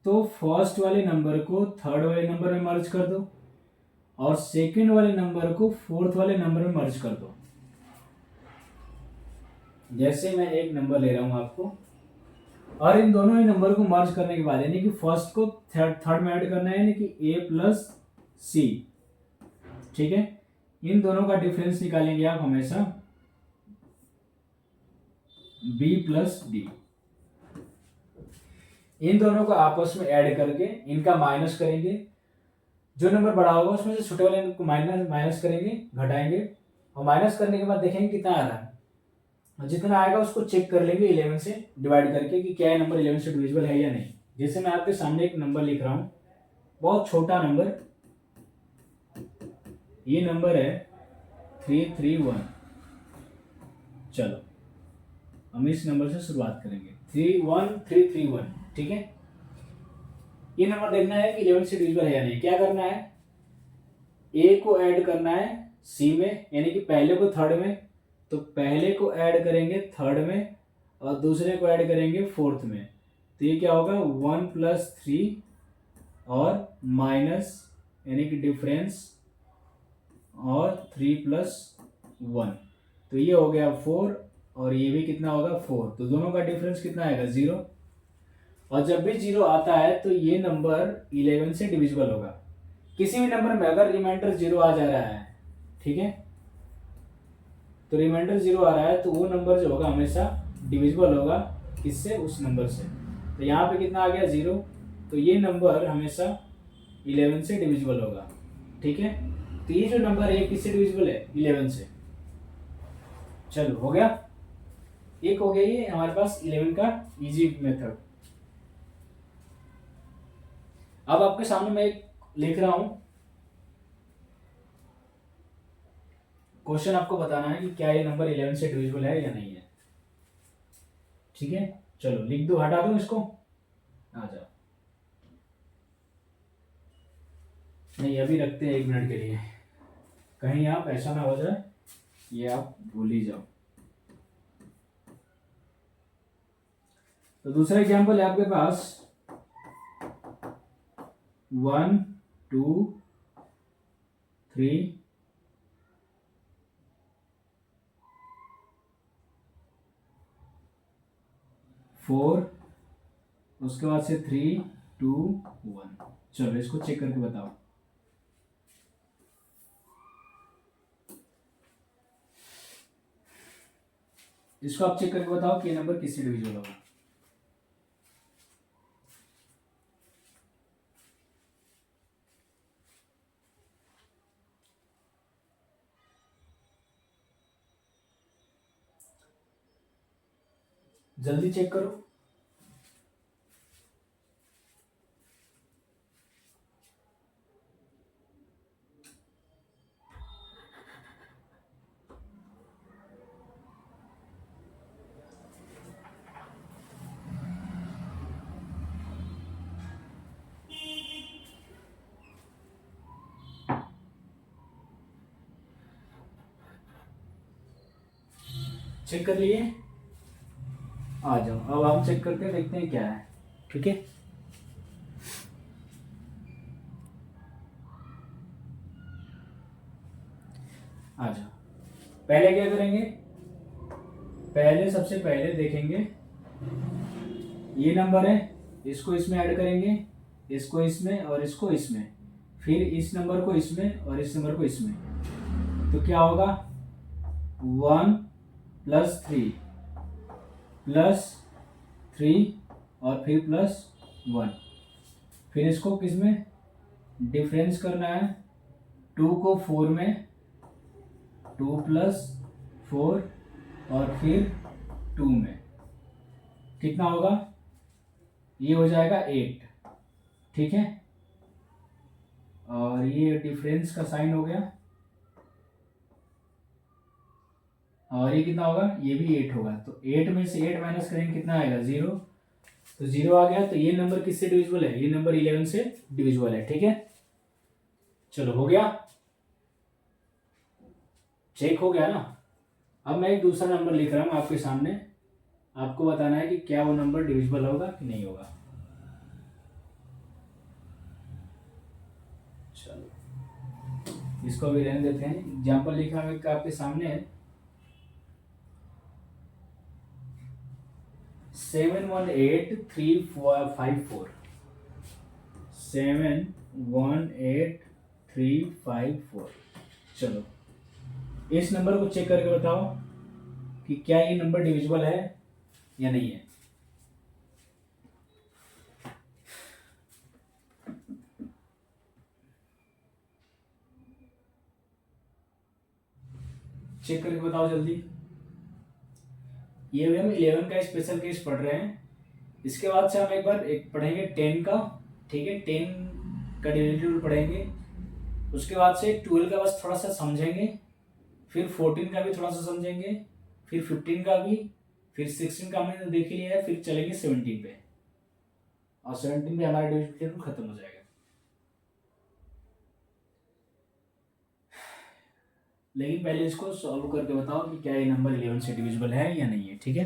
तो फर्स्ट वाले नंबर को थर्ड वाले नंबर में मर्ज कर दो, और सेकंड वाले नंबर को फोर्थ वाले नंबर में मर्ज कर दो। जैसे मैं एक नंबर ले रहा हूं आपको, और इन दोनों ही नंबर को मर्ज करने के बाद, यानी कि फर्स्ट को थर्ड में ऐड करना है, यानी कि ए प्लस सी, ठीक है। इन दोनों का डिफरेंस निकालेंगे आप हमेशा बी प्लस डी। इन दोनों को आपस में ऐड करके इनका माइनस करेंगे। जो नंबर बड़ा होगा उसमें से छोटे वाले को माइनस करेंगे, घटाएंगे, और माइनस करने के बाद देखेंगे कितना आ रहा है, और जितना आएगा उसको चेक कर लेंगे 11 से डिवाइड करके कि क्या ये नंबर 11 से डिविजिबल है या नहीं। जैसे मैं आपके सामने एक नंबर लिख रहा हूं, बहुत छोटा नंबर, ये नंबर है 331। चलो हम इस नंबर से शुरुआत करेंगे, 31331, ठीक है। ये नंबर देखना है कि 11 से डिविजिबल है या नहीं। क्या करना है? ए को ऐड करना है सी में, यानी कि पहले को थर्ड में, तो पहले को ऐड करेंगे थर्ड में, और दूसरे को ऐड करेंगे फोर्थ में। तो ये क्या होगा? 1 + 3 और माइनस, यानी कि डिफरेंस, और 3 + 1, तो ये हो गया 4, और ये भी कितना होगा? 4। तो दोनों का डिफरेंस कितना आएगा? 0। और जब भी 0 आता है तो ये नंबर 11 से डिविजिबल होगा। किसी भी नंबर में अगर रिमाइंडर 0 आ जा रहा है, ठीक है, तो रिमाइंडर 0 आ रहा है तो वो नंबर जो होगा हमेशा डिविजिबल होगा, किससे? उस नंबर से। तो यहाँ पे कितना आ गया? 0। तो ये नंबर हमेशा 11 से डिविजिबल होगा, ठीक है। तो ये जो नंबर है किससे डिविजिबल है? 11 से। चलो हो गया, एक हो गया ये हमारे पास 11 का इजी मेथड। अब आपके सामने मैं एक लिख रहा हूं क्वेश्चन, आपको बताना है कि क्या ये नंबर 11 से डिविजिबल है या नहीं है, ठीक है। चलो लिख दो, हटा दो इसको, आ जाओ। नहीं, अभी रखते हैं 1 मिनट के लिए, कहीं आप ऐसा ना हो जाए ये आप भूल ही जाओ। तो दूसरा एग्जाम्पल है आपके पास 1 2 3 4, उसके बाद से 3 2 1। चलो इसको चेक करके बताओ। इसको आप चेक करके बताओ कि ये नंबर किससे डिविजिबल होगा। जल्दी चेक करो। चेक कर लिए, आ जाओ। अब हम चेक करके देखते हैं क्या है। ठीक है, आ जाओ। पहले क्या करेंगे, पहले सबसे पहले देखेंगे ये नंबर है, इसको इसमें ऐड करेंगे, इसको इसमें और इसको इसमें, फिर इस नंबर को इसमें और इस नंबर को इसमें। तो क्या होगा, 1 + 3 + 3 और फिर +1। फिर इसको किसमें डिफरेंस करना है, 2 को 4 में, 2 + 4 और फिर 2 में कितना होगा, ये हो जाएगा 8। ठीक है, और ये डिफरेंस का साइन हो गया, और ये कितना होगा, ये भी 8 होगा। तो 8 में से 8 माइनस करेंगे कितना आएगा, 0। तो 0 आ गया। तो ये नंबर किससे डिविजिबल है, ये नंबर 11 से डिविजिबल है। ठीक है, चलो हो गया, चेक हो गया ना। अब मैं एक दूसरा नंबर लिख रहा हूँ आपके सामने, आपको बताना है कि क्या वो नंबर डिविजिबल होगा कि नहीं होगा। चलो इसको भी रहने देते हैं। एग्जाम्पल लिखा है आपके सामने है, 718,354, 718,354। चलो इस नंबर को चेक करके बताओ कि क्या ये नंबर डिविजिबल है या नहीं है। चेक करके बताओ जल्दी। ये हम 11 का स्पेशल केस पढ़ रहे हैं। इसके बाद से हम एक बार पढ़ेंगे 10 का। ठीक है, 10 का डिविजिबल रूल पढ़ेंगे। उसके बाद से 12 का बस थोड़ा सा समझेंगे, फिर 14 का भी थोड़ा सा समझेंगे, फिर 15 का भी, फिर 16 का हमने तो देख ही लिया है, फिर चलेंगे 17 पे, और 17 पे हमारा डिविजिबल रूल खत्म हो जाएगा। लेकिन पहले इसको सॉल्व करके बताओ कि क्या ये नंबर 11 से डिविजिबल है या नहीं है। ठीक है,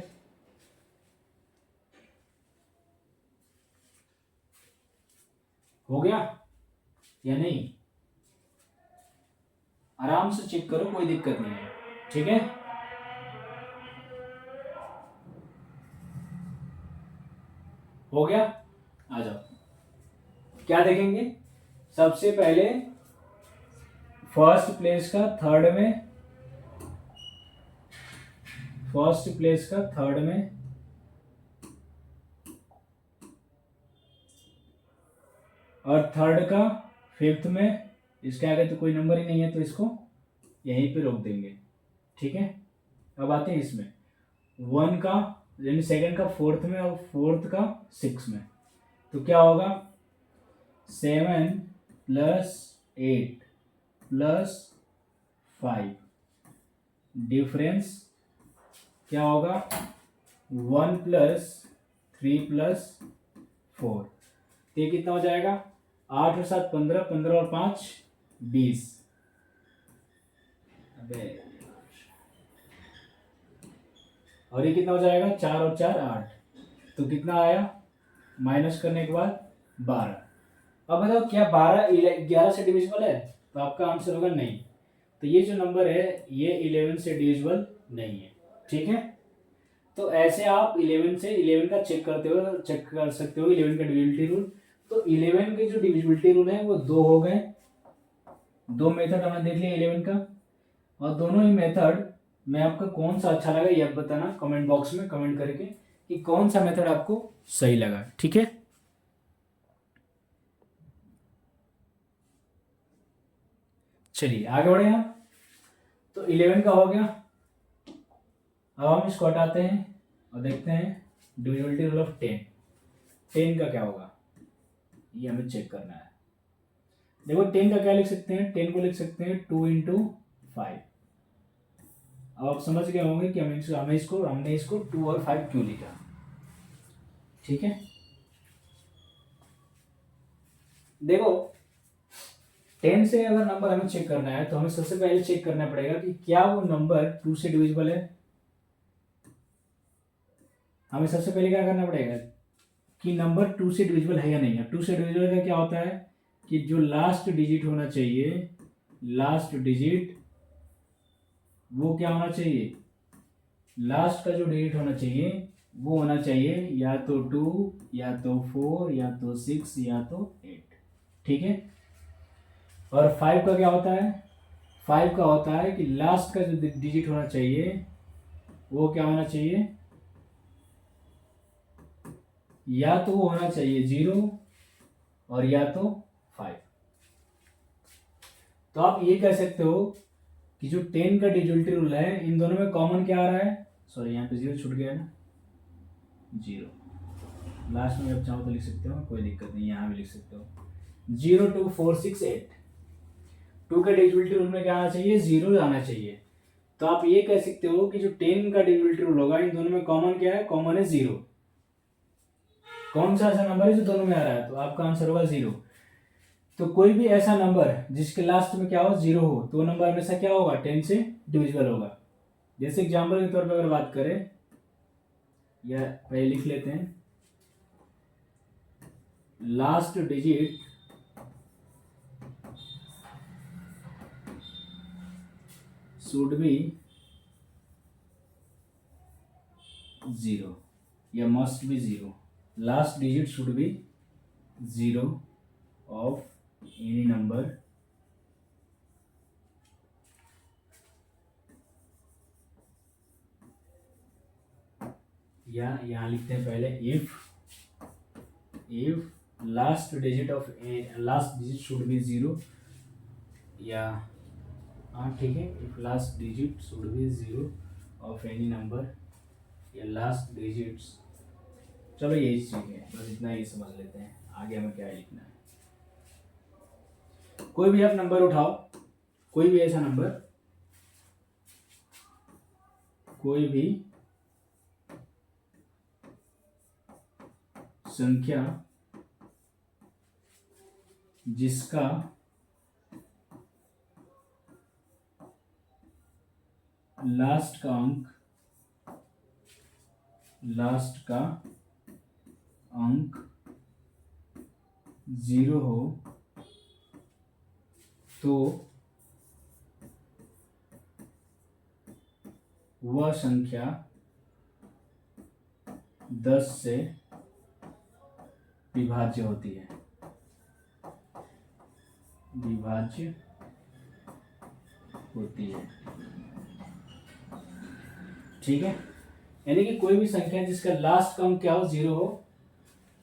हो गया या नहीं, आराम से चेक करो, कोई दिक्कत नहीं है। ठीक है, हो गया, आ जाओ। क्या देखेंगे, सबसे पहले फर्स्ट प्लेस का थर्ड में, फर्स्ट प्लेस का थर्ड में, और थर्ड का फिफ्थ में। इसके आगे तो कोई नंबर ही नहीं है, तो इसको यहीं पे रोक देंगे। ठीक है, अब आते हैं इसमें 1 का, यानी सेकंड का फोर्थ में और फोर्थ का 6 में। तो क्या होगा, 7 + 8 + 5, डिफरेंस क्या होगा, 1 + 3 + 4। तो ये कितना हो जाएगा, 8 और 7 15, 15 और 5 20। अबे और ये कितना हो जाएगा, 4 और 4 8। तो कितना आया, माइनस करने के बाद 12। अब बताओ क्या 12 11 से डिविजिबल है, तो आपका आंसर होगा नहीं। तो ये जो नंबर है ये 11 से डिविजिबल नहीं है। ठीक है, तो ऐसे आप 11 से 11 का चेक कर सकते हो 11 का डिविजिबिलिटी रूल। तो 11 के जो डिविजिबिलिटी रूल है वो 2 हो गए, 2 मेथड हमने देख लिया 11 का, और दोनों ही मेथड मैं आपका कौन सा अच्छा लगा ये आप बताना कमेंट बॉक्स में कमेंट करके कि कौन सा मेथड आपको सही लगा। ठीक है, चलिए आगे बढ़े हम। तो 11 का हो गया। अब हम इसको हटाते हैं और देखते हैं डिविजिबिलिटी रूल ऑफ 10। 10 का क्या होगा ये हमें चेक करना है। देखो 10 का क्या लिख सकते हैं, 10 को लिख सकते हैं 2 इंटू 5। अब आप समझ गए होंगे कि हमने इसको 2 और 5 क्यों लिखा। ठीक है, देखो 10 से अगर नंबर हमें चेक करना है तो हमें सबसे पहले चेक करना पड़ेगा कि क्या वो नंबर 2 से डिविजिबल है। हमें सबसे पहले क्या करना पड़ेगा कि नंबर 2 से डिविजिबल है या नहीं है। 2 से डिविजिबल का क्या होता है कि जो लास्ट डिजिट होना चाहिए, लास्ट डिजिट वो क्या होना चाहिए, लास्ट का जो डिजिट होना चाहिए वो होना चाहिए या तो 2 या तो 4 या तो 6 या तो 8। ठीक है, और 5 का क्या होता है, 5 का होता है कि लास्ट का जो डिजिट होना चाहिए वो क्या होना चाहिए, या तो वो होना चाहिए 0 और या तो 5। तो आप ये कह सकते हो कि जो 10 का डिजिटल रूल है इन दोनों में कॉमन क्या आ रहा है, सॉरी यहाँ पे 0 छूट गया है ना, 0 लास्ट में आप चाहो तो लिख सकते हो, कोई दिक्कत नहीं, यहाँ भी लिख सकते हो 0 2 4 6 8। 2 का डिजिटल रूल में क्या आना चाहिए, 0 आना चाहिए। तो आप ये कह सकते हो कि जो 10 का डिजिटल रूल होगा इन दोनों में कॉमन क्या है, कॉमन है 0। कौन सा ऐसा नंबर है जो दोनों में आ रहा है, तो आपका आंसर होगा 0। तो कोई भी ऐसा नंबर जिसके लास्ट में क्या हो 0 हो तो वो नंबर हमेशा क्या होगा, 10 से डिविजिबल होगा। जैसे एग्जाम्पल के तौर पर अगर बात करें, या पहले लिख लेते हैं, लास्ट डिजिट शुड बी 0 या must be 0। Last digit should be 0 of any number या यहाँ लिखते हैं पहले if last digit should be 0, या हाँ ठीक है, if last digit should be 0 of any number या लास्ट डिजिट्स, चलो यही चीज़ है, बस इतना ही समझ लेते हैं, आगे हमें क्या लिखना है। कोई भी आप नंबर उठाओ, कोई भी ऐसा नंबर, कोई भी संख्या जिसका लास्ट का अंक 0 हो तो वह संख्या 10 से विभाज्य होती है, ठीक है। यानी कि कोई भी संख्या जिसका लास्ट का अंक क्या हो 0 हो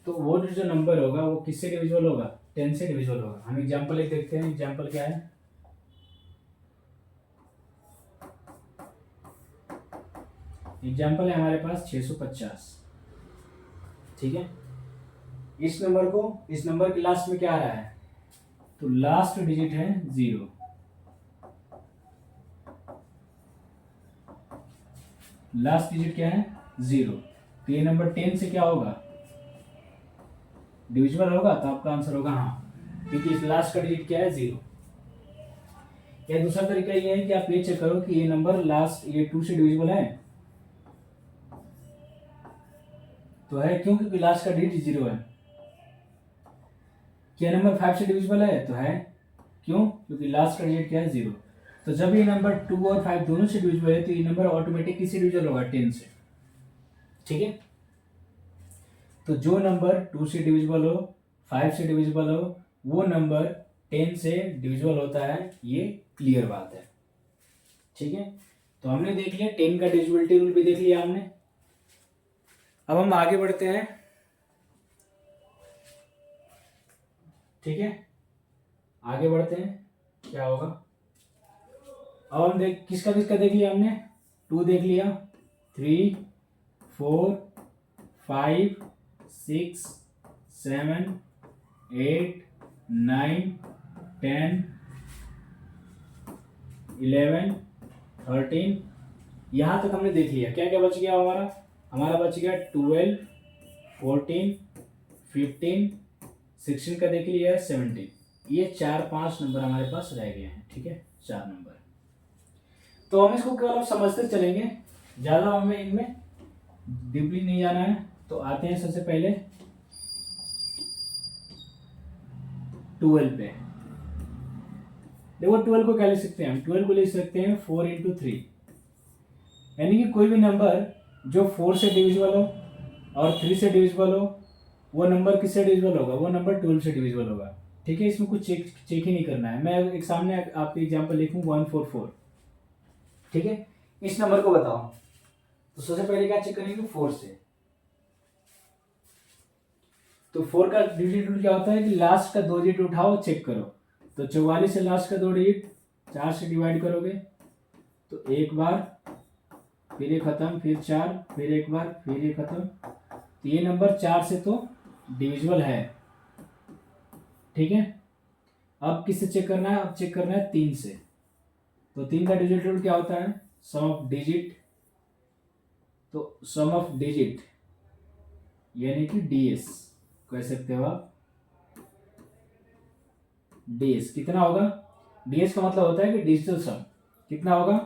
तो वो जो नंबर होगा वो किससे डिविजिबल होगा, 10 से डिविजिबल होगा। हम एग्जांपल एक देखते हैं, एग्जांपल क्या है, एग्जांपल है हमारे पास 650। ठीक है, इस नंबर के लास्ट में क्या आ रहा है, तो लास्ट डिजिट है 0, लास्ट डिजिट क्या है 0, तो ये नंबर 10 से क्या होगा, डिविजिबल होगा। तो आपका आंसर होगा हाँ, क्योंकि इस लास्ट का डिजिट क्या है 0। या दूसरा तरीका ये है कि आप ये चेक करो कि ये नंबर लास्ट ये 2 से डिविजिबल है, तो है क्यों, क्योंकि लास्ट का डिजिट 0 है। क्या नंबर 5 से डिविजिबल है, तो है क्यों, क्योंकि लास्ट का डिजिट क्या है 0। तो जब ये नंबर 2 और 5 दोनों से डिविजिबल है तो ये नंबर ऑटोमेटिक किससे डिविजिबल होगा, 10 से। ठीक है, तो जो नंबर 2 से डिविजिबल हो, 5 से डिविजिबल हो, वो नंबर 10 से डिविजिबल होता है, ये क्लियर बात है। ठीक है, तो हमने देख लिया 10 का डिविजिबिलिटी रूल भी देख लिया हमने। अब हम आगे बढ़ते हैं, ठीक है, आगे बढ़ते हैं, क्या होगा। अब हम किसका किसका देख लिया हमने, 2 देख लिया, 3, 4, 5, 6, 7, 8, 9, 10, 11, 13, यहाँ तक हमने देख लिया। क्या क्या बच गया हमारा बच गया 12, 14, 15, 16 का देख लिया, 17। ये 4-5 नंबर हमारे पास रह गए हैं, ठीक है, 4 नंबर। तो हम इसको केवल समझते चलेंगे, ज़्यादा हमें इनमें डीपली नहीं जाना है। तो आते हैं सबसे पहले 12 पे। देखो 12 को क्या लिख सकते हैं हम, 12 को लिख सकते हैं 4 × 3, यानी कि कोई भी नंबर जो 4 से डिविजिबल हो और 3 से डिविजिबल हो, वो नंबर किससे डिविजिबल होगा, वो नंबर 12 से डिविजिबल होगा, ठीक है। इसमें कुछ चेक ही नहीं करना है। मैं एक सामने आपके एग्जाम्पल लिखूँ 144, ठीक है। इस नंबर को बताओ, तो सबसे पहले क्या चेक करेंगे 4 से। तो 4 का डिजिट रूल क्या होता है कि लास्ट का 2 डिजिट उठाओ, चेक करो। तो 44 से लास्ट का 2 डिजिट 4 से डिवाइड करोगे तो एक बार, फिर ये खत्म, फिर 4, फिर एक बार, फिर ये खत्म। तो ये नंबर 4 से तो डिविजिबल है, ठीक है। अब किससे चेक करना है, अब चेक करना है 3 से। तो 3 का डिजिट रूल क्या होता है, सम ऑफ डिजिट। तो सम ऑफ डिजिट यानी कि डीएस कह सकते हो आप। डीएस कितना होगा, डीएस का मतलब होता है कि डिजिटल सम कितना होगा,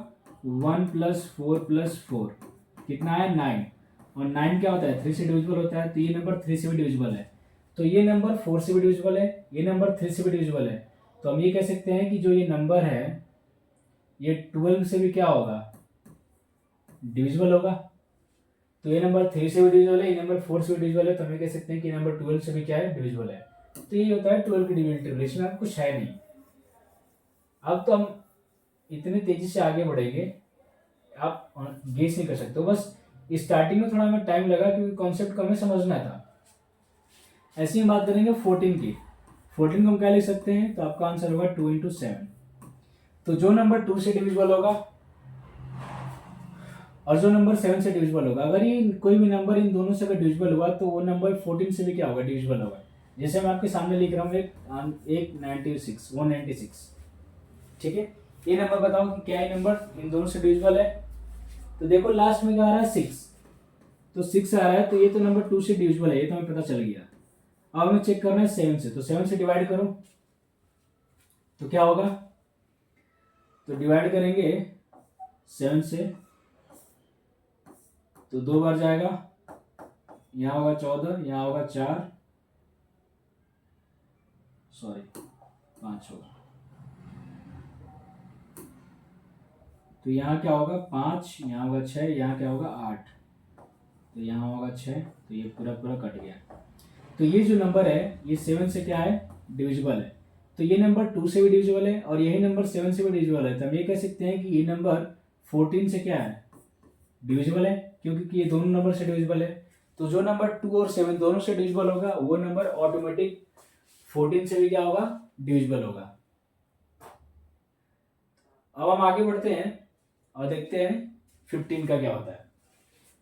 1 + 4 + 4 कितना है 9। और 9 क्या होता है, 3 से डिविजिबल होता है। तो ये नंबर 3 से भी डिविजिबल है। तो ये नंबर 4 से भी डिविजिबल है, ये नंबर 3 से भी डिविजिबल है। तो हम ये कह सकते हैं कि जो ये नंबर है ये 12 से भी क्या होगा, डिविजिबल होगा। तो ये नंबर 3 से भी डिविजिबल है, ये नंबर 4 से भी डिविजिबल है। तो हम ये कह सकते हैं कि नंबर 12 से भी क्या है, डिविजिबल है। तो ये होता है 12 की डिविजिबिलिटी रूल। इसमें अब कुछ है नहीं। अब तो हम इतने तेजी से आगे बढ़ेंगे आप गेस नहीं कर सकते हो। बस स्टार्टिंग में थोड़ा हमें टाइम लगा क्योंकि कॉन्सेप्ट को हमें समझना था। ऐसी हम बात करेंगे 14 की। 14 को हम क्या लिख सकते हैं, तो आपका आंसर होगा 2 × 7। तो जो नंबर 2 से डिविजिबल होगा और जो नंबर 7 से डिविजिबल होगा, अगर ये कोई भी नंबर इन दोनों से अगर डिविजिबल हुआ तो वो नंबर 14 से भी क्या होगा, डिविजिबल होगा। जैसे मैं आपके सामने लिख रहा हूँ एक 196, ठीक है। ये नंबर बताओ कि क्या ये नंबर इन दोनों से डिविजिबल है। तो देखो लास्ट में क्या आ रहा है 6, तो 6 आ रहा है, तो ये तो नंबर 2 से डिविजिबल है, ये तो हमें पता चल गया। अब हमें चेक करना है 7 से। तो 7 से डिवाइड करो तो क्या होगा, तो डिवाइड करेंगे 7 से तो 2 बार जाएगा, यहाँ होगा 14, यहाँ होगा 4, सॉरी 5 होगा। तो यहाँ क्या होगा 5, यहाँ होगा 6, यहाँ क्या होगा 8, तो यहाँ होगा 6, तो ये पूरा पूरा कट गया। तो ये जो नंबर है ये 7 से क्या है, डिविजिबल है। तो ये नंबर 2 से भी डिविजिबल है और यही नंबर 7 से भी डिविजिबल है। तो हम ये कह सकते हैं कि ये नंबर 14 से क्या है, डिविजिबल है, क्योंकि ये दोनों नंबर से डिविजिबल है। तो जो नंबर 2 और 7 दोनों से डिविजिबल होगा वो नंबर ऑटोमेटिक 14 से भी क्या होगा, डिविजिबल होगा। अब हम आगे बढ़ते हैं और देखते हैं 15 का क्या होता है।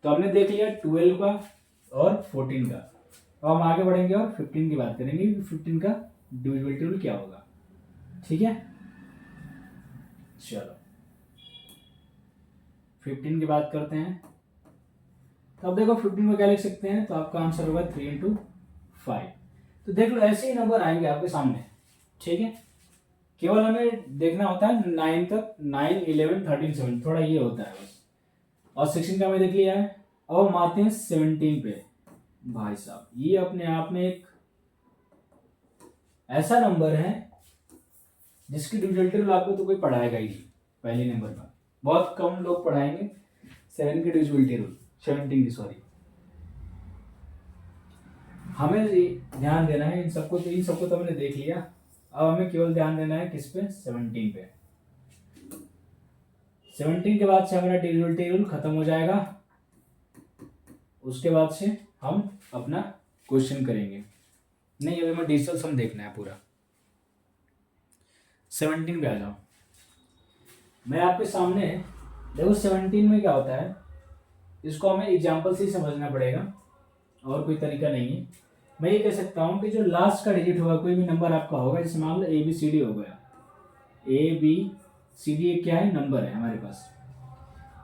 तो हमने देख लिया 12 का और 14 का। अब हम आगे बढ़ेंगे और 15 की बात करेंगे कि 15 का डिविजिबिलिटी रूल क्या होगा, ठीक है। चलो 15 की बात करते हैं। तो अब देखो 15 में क्या लिख सकते हैं, तो आपका आंसर होगा 3 × 5। तो देख लो ऐसे ही नंबर आएंगे आपके सामने, ठीक है। केवल हमें देखना होता है 9 तक, 9, 11, 13, 7 थोड़ा ये होता है बस। और 16 का हमें देख लिया है। अब हम आते हैं 17 पे। भाई साहब ये अपने आप में एक ऐसा नंबर है जिसकी डिविजिबिलिटी रूल आपको तो कोई पढ़ाएगा ही नहीं पहले नंबर पर। बहुत कम लोग पढ़ाएंगे 7 की डिविजिबिलिटी रूल, 17 की सॉरी। हमें ध्यान देना है इन सबको तो हमने देख लिया। अब हमें केवल ध्यान देना है किस पे, 17 पे। 17 के बाद से हमारा डिविजिबिलिटी रूल खत्म हो जाएगा। उसके बाद से हम अपना क्वेश्चन करेंगे। नहीं, अभी हमें डिजिटल सम देखना है पूरा। 17 पे आ जाओ। मैं आपके सामने देखो 17 में क्या होता है, इसको हमें एग्जाम्पल से ही समझना पड़ेगा और कोई तरीका नहीं है। मैं ये कह सकता हूँ कि जो लास्ट का डिजिट होगा, कोई भी नंबर आपका होगा, जैसे मान लो ABCD हो गया, ABCD एक क्या है, नंबर है हमारे पास।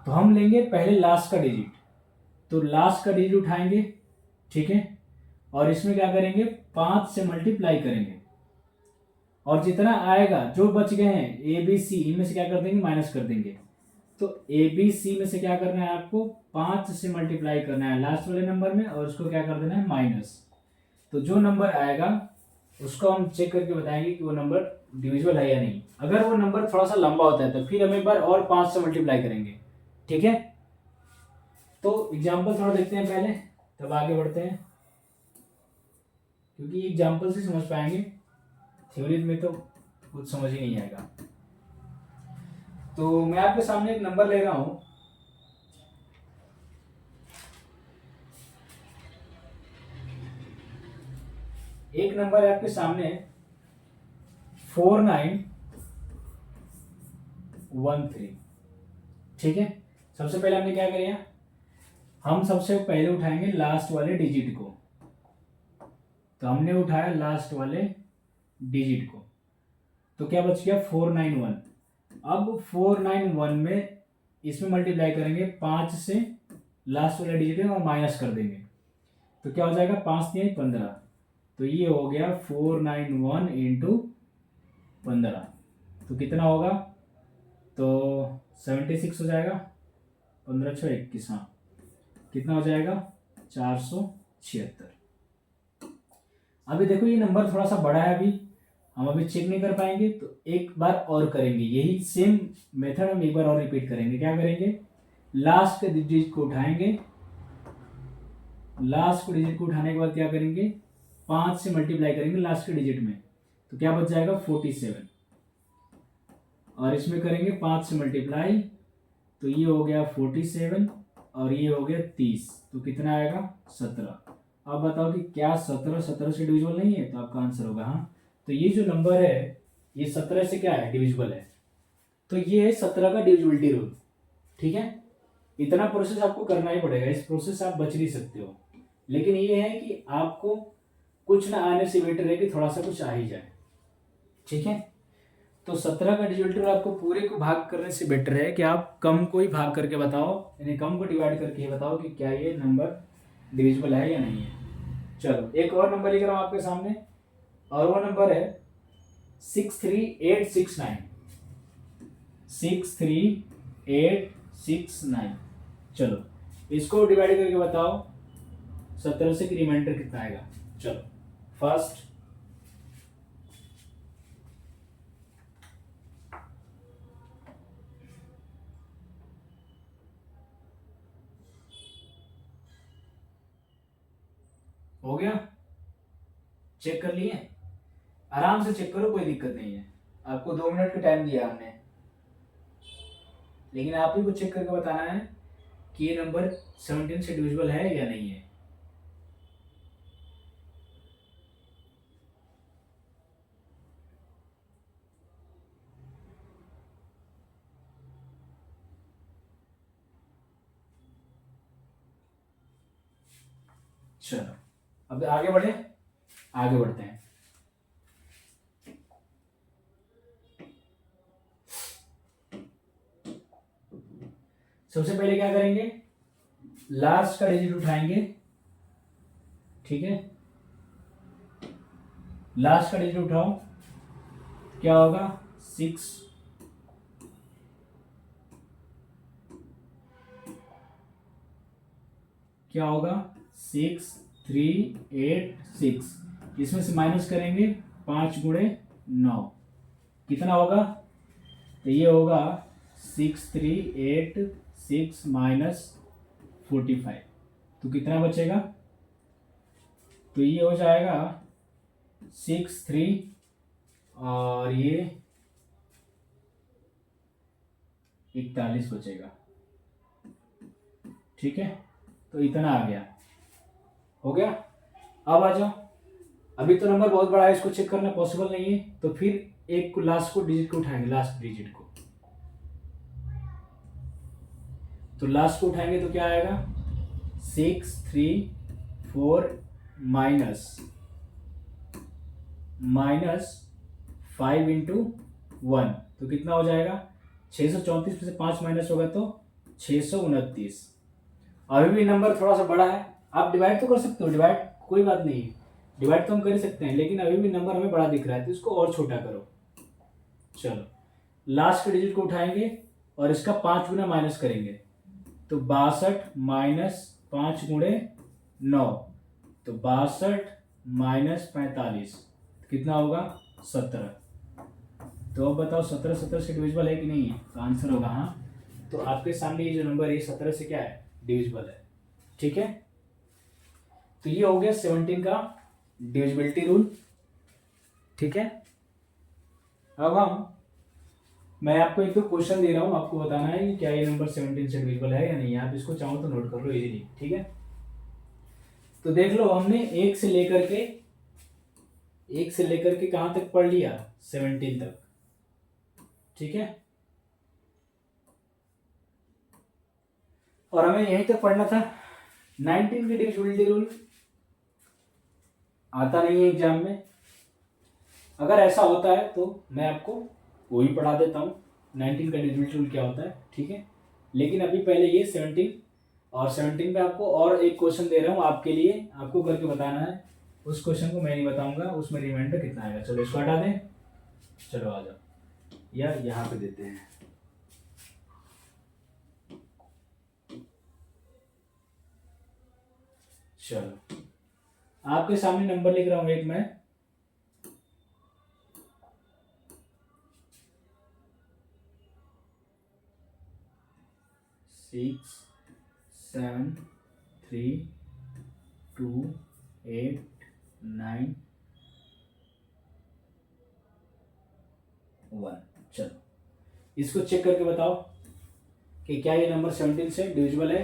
तो हम लेंगे पहले लास्ट का डिजिट, तो लास्ट का डिजिट उठाएंगे, ठीक है, और इसमें क्या करेंगे, 5 से मल्टीप्लाई करेंगे, और जितना आएगा, जो बच गए हैं ABC, इनमें से क्या कर देंगे, माइनस कर देंगे। तो ABC में से क्या करना है आपको, 5 से मल्टीप्लाई करना है लास्ट वाले नंबर में, और उसको क्या कर देना है, माइनस। तो जो नंबर आएगा उसको हम चेक करके बताएंगे कि वो नंबर डिविजिबल है या नहीं। अगर वो नंबर थोड़ा सा लंबा होता है तो फिर हम एक बार और 5 से मल्टीप्लाई करेंगे, ठीक है। तो एग्जाम्पल थोड़ा देखते हैं पहले, तब आगे बढ़ते हैं, क्योंकि एग्जाम्पल से समझ पाएंगे, थ्योरी में तो कुछ समझ ही नहीं आएगा। तो मैं आपके सामने एक नंबर ले रहा हूं, एक नंबर है आपके सामने 4913, ठीक है। सबसे पहले हमने क्या किया, हम सबसे पहले उठाएंगे लास्ट वाले डिजिट को। तो हमने उठाया लास्ट वाले डिजिट को, तो क्या बच गया, 491। अब 491 में इसमें मल्टीप्लाई करेंगे 5 से, लास्ट वाला डिजिट है और माइनस कर देंगे, तो क्या हो जाएगा, 5 नहीं 15। तो ये हो गया 491 इंटू 15, तो कितना होगा, तो 76 हो जाएगा, 15 6 21, हाँ, कितना हो जाएगा, 476। अभी देखो ये नंबर थोड़ा सा बड़ा है, अभी हम अभी चेक नहीं कर पाएंगे, तो एक बार और करेंगे, यही सेम मेथड हम एक बार और रिपीट करेंगे। क्या करेंगे, लास्ट के डिजिट को उठाएंगे, लास्ट के डिजिट को उठाने के बाद क्या करेंगे, 5 से मल्टीप्लाई करेंगे लास्ट के डिजिट में, तो क्या बच जाएगा, 47, और इसमें करेंगे 5 से मल्टीप्लाई, तो ये हो गया 47 और ये हो गया 30, तो कितना आएगा, 17। अब बताओ कि क्या 17 से डिविजिबल नहीं है, तो आपका आंसर होगा हाँ। तो ये जो नंबर है ये 17 से क्या है, डिविजिबल है। तो ये है 17 का डिविजिबिलिटी रूल, ठीक है। इतना प्रोसेस आपको करना ही पड़ेगा, इस प्रोसेस से आप बच नहीं सकते हो, लेकिन ये है कि आपको कुछ ना आने से बेटर है कि थोड़ा सा कुछ आ ही जाए, ठीक है। तो 17 का डिजिबिलिटी रूल आपको पूरे को भाग करने से बेटर है कि आप कम को ही भाग करके बताओ, यानी कम को डिवाइड करके बताओ कि क्या ये नंबर डिविजिबल है या नहीं है। चलो एक और नंबर लेकर आपके सामने, और वो नंबर है 63869, 63869। चलो इसको डिवाइड करके बताओ 17 से, रिमाइंडर कितना आएगा। चलो फर्स्ट हो गया, चेक कर लिए, आराम से चेक करो, कोई दिक्कत नहीं है। आपको 2 मिनट का टाइम दिया हमने, लेकिन आप ही को चेक करके बताना है कि ये नंबर 17 से डिविजिबल है या नहीं है। चलो अब आगे बढ़े, आगे बढ़ते हैं। सबसे पहले क्या करेंगे, लास्ट का डिजिट उठाएंगे, ठीक है, लास्ट का डिजिट उठाओ, क्या होगा, 6, क्या होगा, 6386, इसमें से माइनस करेंगे 5 गुणे 9, कितना होगा, तो ये होगा 6386 माइनस 45, तो कितना बचेगा, तो ये हो जाएगा 63 और ये 41 बचेगा। ठीक है, तो इतना आ गया, हो गया। अब आ जाओ, अभी तो नंबर बहुत बड़ा है, इसको चेक करना पॉसिबल नहीं है, तो फिर एक को लास्ट को डिजिट को उठाएंगे, लास्ट डिजिट को। तो लास्ट को उठाएंगे तो क्या आएगा, 634 माइनस 5 × 1, तो कितना हो जाएगा, 634 में से 5 माइनस होगा तो 629। अभी भी नंबर थोड़ा सा बड़ा है, आप डिवाइड तो कर सकते हो, डिवाइड कोई बात नहीं है, डिवाइड तो हम कर ही सकते हैं, लेकिन अभी भी नंबर हमें बड़ा दिख रहा है तो इसको और छोटा करो। चलो, लास्ट के डिजिट को उठाएंगे और इसका 5 गुना माइनस करेंगे, तो 62 माइनस 5 × 9, तो 62 माइनस 45 कितना होगा, 17। तो अब बताओ 17 17 से डिविजिबल है कि नहीं है, तो आंसर होगा हाँ। तो आपके सामने ये जो नंबर है 17 से क्या है, डिविजिबल है। ठीक है, तो ये हो गया 17 का डिविजिबिलिटी रूल। ठीक है, अब मैं आपको एक तो क्वेश्चन दे रहा हूँ, आपको बताना है कि क्या ये नंबर 17 से डिविजिबल है या नहीं। आप इसको चाहो तो नोट कर लो इजीली। ठीक है, तो देख लो, हमने एक से लेकर के कहां तक पढ़ लिया, 17 तक। ठीक है, और हमें यहीं तक पढ़ना था। 19 की डिविजिबिलिटी रूल आता नहीं है एग्जाम में, अगर ऐसा होता है तो मैं आपको वो ही पढ़ा देता हूँ, 19 का डिविजिबिलिटी रूल क्या होता है। ठीक है, लेकिन अभी पहले ये 17 और 17 पे आपको और एक क्वेश्चन दे रहा हूँ आपके लिए, आपको करके बताना है। उस क्वेश्चन को मैं नहीं बताऊंगा, उसमें रिमाइंडर कितना आएगा। चलो इसको हटा दें, चलो आ जाओ, या यहाँ पे देते हैं। चलो, आपके सामने नंबर लिख रहा हूँ एक मैं, 6 7 3 2 8 9 1। चलो, इसको चेक करके बताओ कि क्या ये नंबर 17 से डिविजिबल है।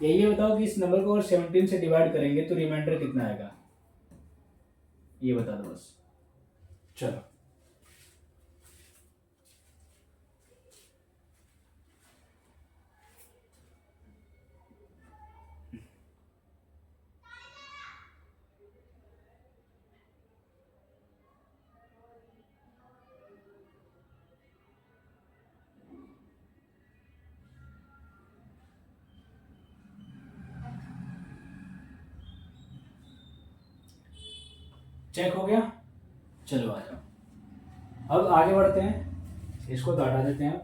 ये बताओ कि इस नंबर को अगर 17 से डिवाइड करेंगे तो रिमाइंडर कितना आएगा, ये बता दो बस। चलो, चेक हो गया। चलो आ जाओ, अब आगे बढ़ते हैं, इसको तो हटा देते हैं।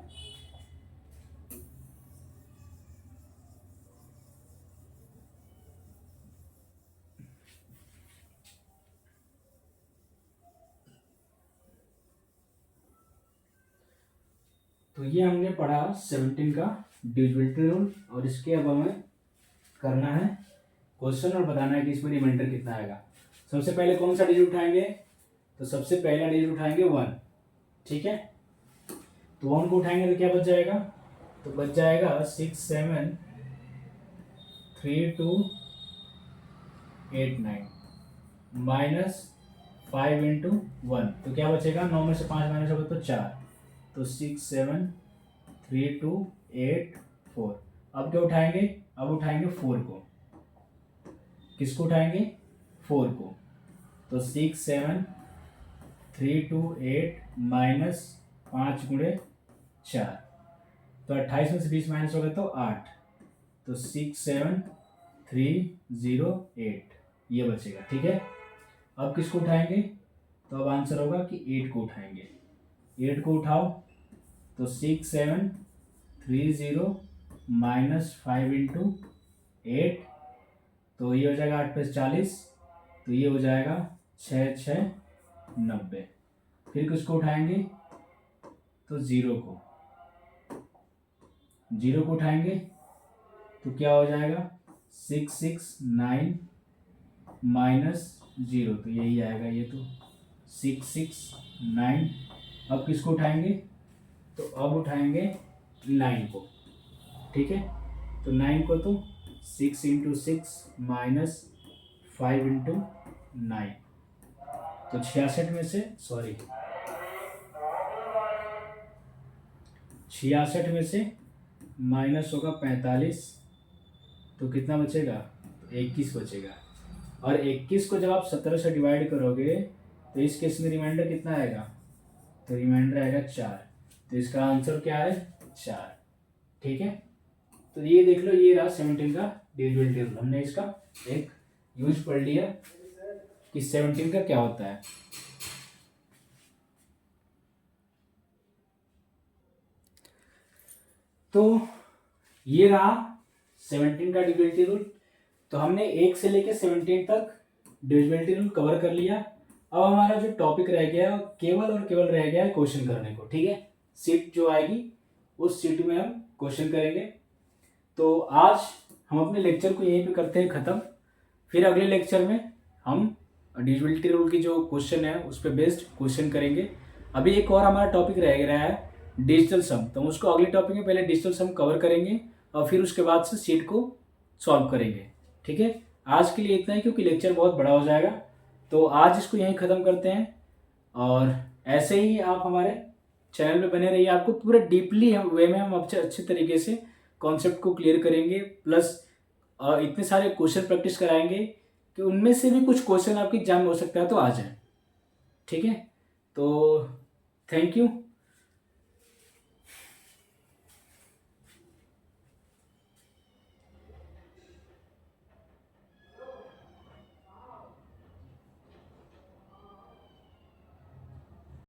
तो ये हमने पढ़ा 17 का डिविजिबिलिटी रूल, और इसके अब हमें करना है क्वेश्चन और बताना है कि इसमें रिमाइंडर कितना आएगा। सबसे पहले कौन सा डिजिट उठाएंगे, तो सबसे पहला डिजिट उठाएंगे 1। ठीक है, तो 1 को उठाएंगे तो क्या बच जाएगा, तो बच जाएगा 6 7 3 2 8 9 माइनस 5 × 1, तो क्या बचेगा, 9 में से 5 माइनस होगा तो 4, तो 6 7 3 2 8 4। अब क्या उठाएंगे, अब उठाएंगे 4 को। किसको उठाएंगे, 4 को, तो 6 7 3 2 8 माइनस 5 × 4, तो 28 में से 20 माइनस होगा तो 8, तो 6 7 3 0 8 ये बचेगा। ठीक है, अब किसको उठाएंगे, तो अब आंसर होगा कि 8 को उठाएंगे। 8 को उठाओ तो 6 7 3 0 माइनस 5 × 8, तो ये हो जाएगा 8 + 40, तो ये हो जाएगा 6 6 90। फिर किसको उठाएंगे, तो 0 को उठाएंगे तो क्या हो जाएगा, 6 6 9 माइनस 0, तो यही आएगा ये, तो 6 6 9। अब किसको उठाएंगे, तो अब उठाएंगे 9 को, ठीक है। तो 9 को तुम 6 इंटू 6 माइनस 5 इंटू 9, तो 66 में से, सॉरी 66 में से माइनस होगा 45, तो कितना बचेगा, 21 बचेगा। और 21 को जब आप 17 से डिवाइड करोगे तो इस केस में रिमाइंडर कितना आएगा, तो रिमाइंडर आएगा 4। तो इसका आंसर क्या है, 4, ठीक है। तो ये देख लो, ये रहा 17 का डिविजिबिलिटी रूल। हमने इसका एक यूज पढ़ लिया कि 17 का क्या होता है। तो ये रहा 17 का डिविजिबिलिटी रूल। तो हमने 1 से लेकर 17 तक डिविजिबिलिटी रूल कवर कर लिया। अब हमारा जो टॉपिक रह गया केवल और केवल रह गया है क्वेश्चन करने को, ठीक है। सीट जो आएगी उस सीट में हम क्वेश्चन करेंगे। तो आज हम अपने लेक्चर को यहीं पे करते हैं ख़त्म। फिर अगले लेक्चर में हम डिविजिबिलिटी रूल की जो क्वेश्चन है उस पर बेस्ड क्वेश्चन करेंगे। अभी एक और हमारा टॉपिक रह गया है डिजिटल सम, तो हम उसको अगले टॉपिक में पहले डिजिटल सम कवर करेंगे और फिर उसके बाद से सीट को सॉल्व करेंगे, ठीक है। आज के लिए इतना ही, क्योंकि लेक्चर बहुत बड़ा हो जाएगा। तो आज इसको यहीं ख़त्म करते हैं, और ऐसे ही आप हमारे चैनल पे बने रहिए। आपको पूरे डीपली वे में हम अच्छे तरीके से कॉन्सेप्ट को क्लियर करेंगे, प्लस इतने सारे क्वेश्चन प्रैक्टिस कराएंगे कि उनमें से भी कुछ क्वेश्चन आपके एग्जाम में हो सकता है तो आ जाए, ठीक है। तो थैंक यू।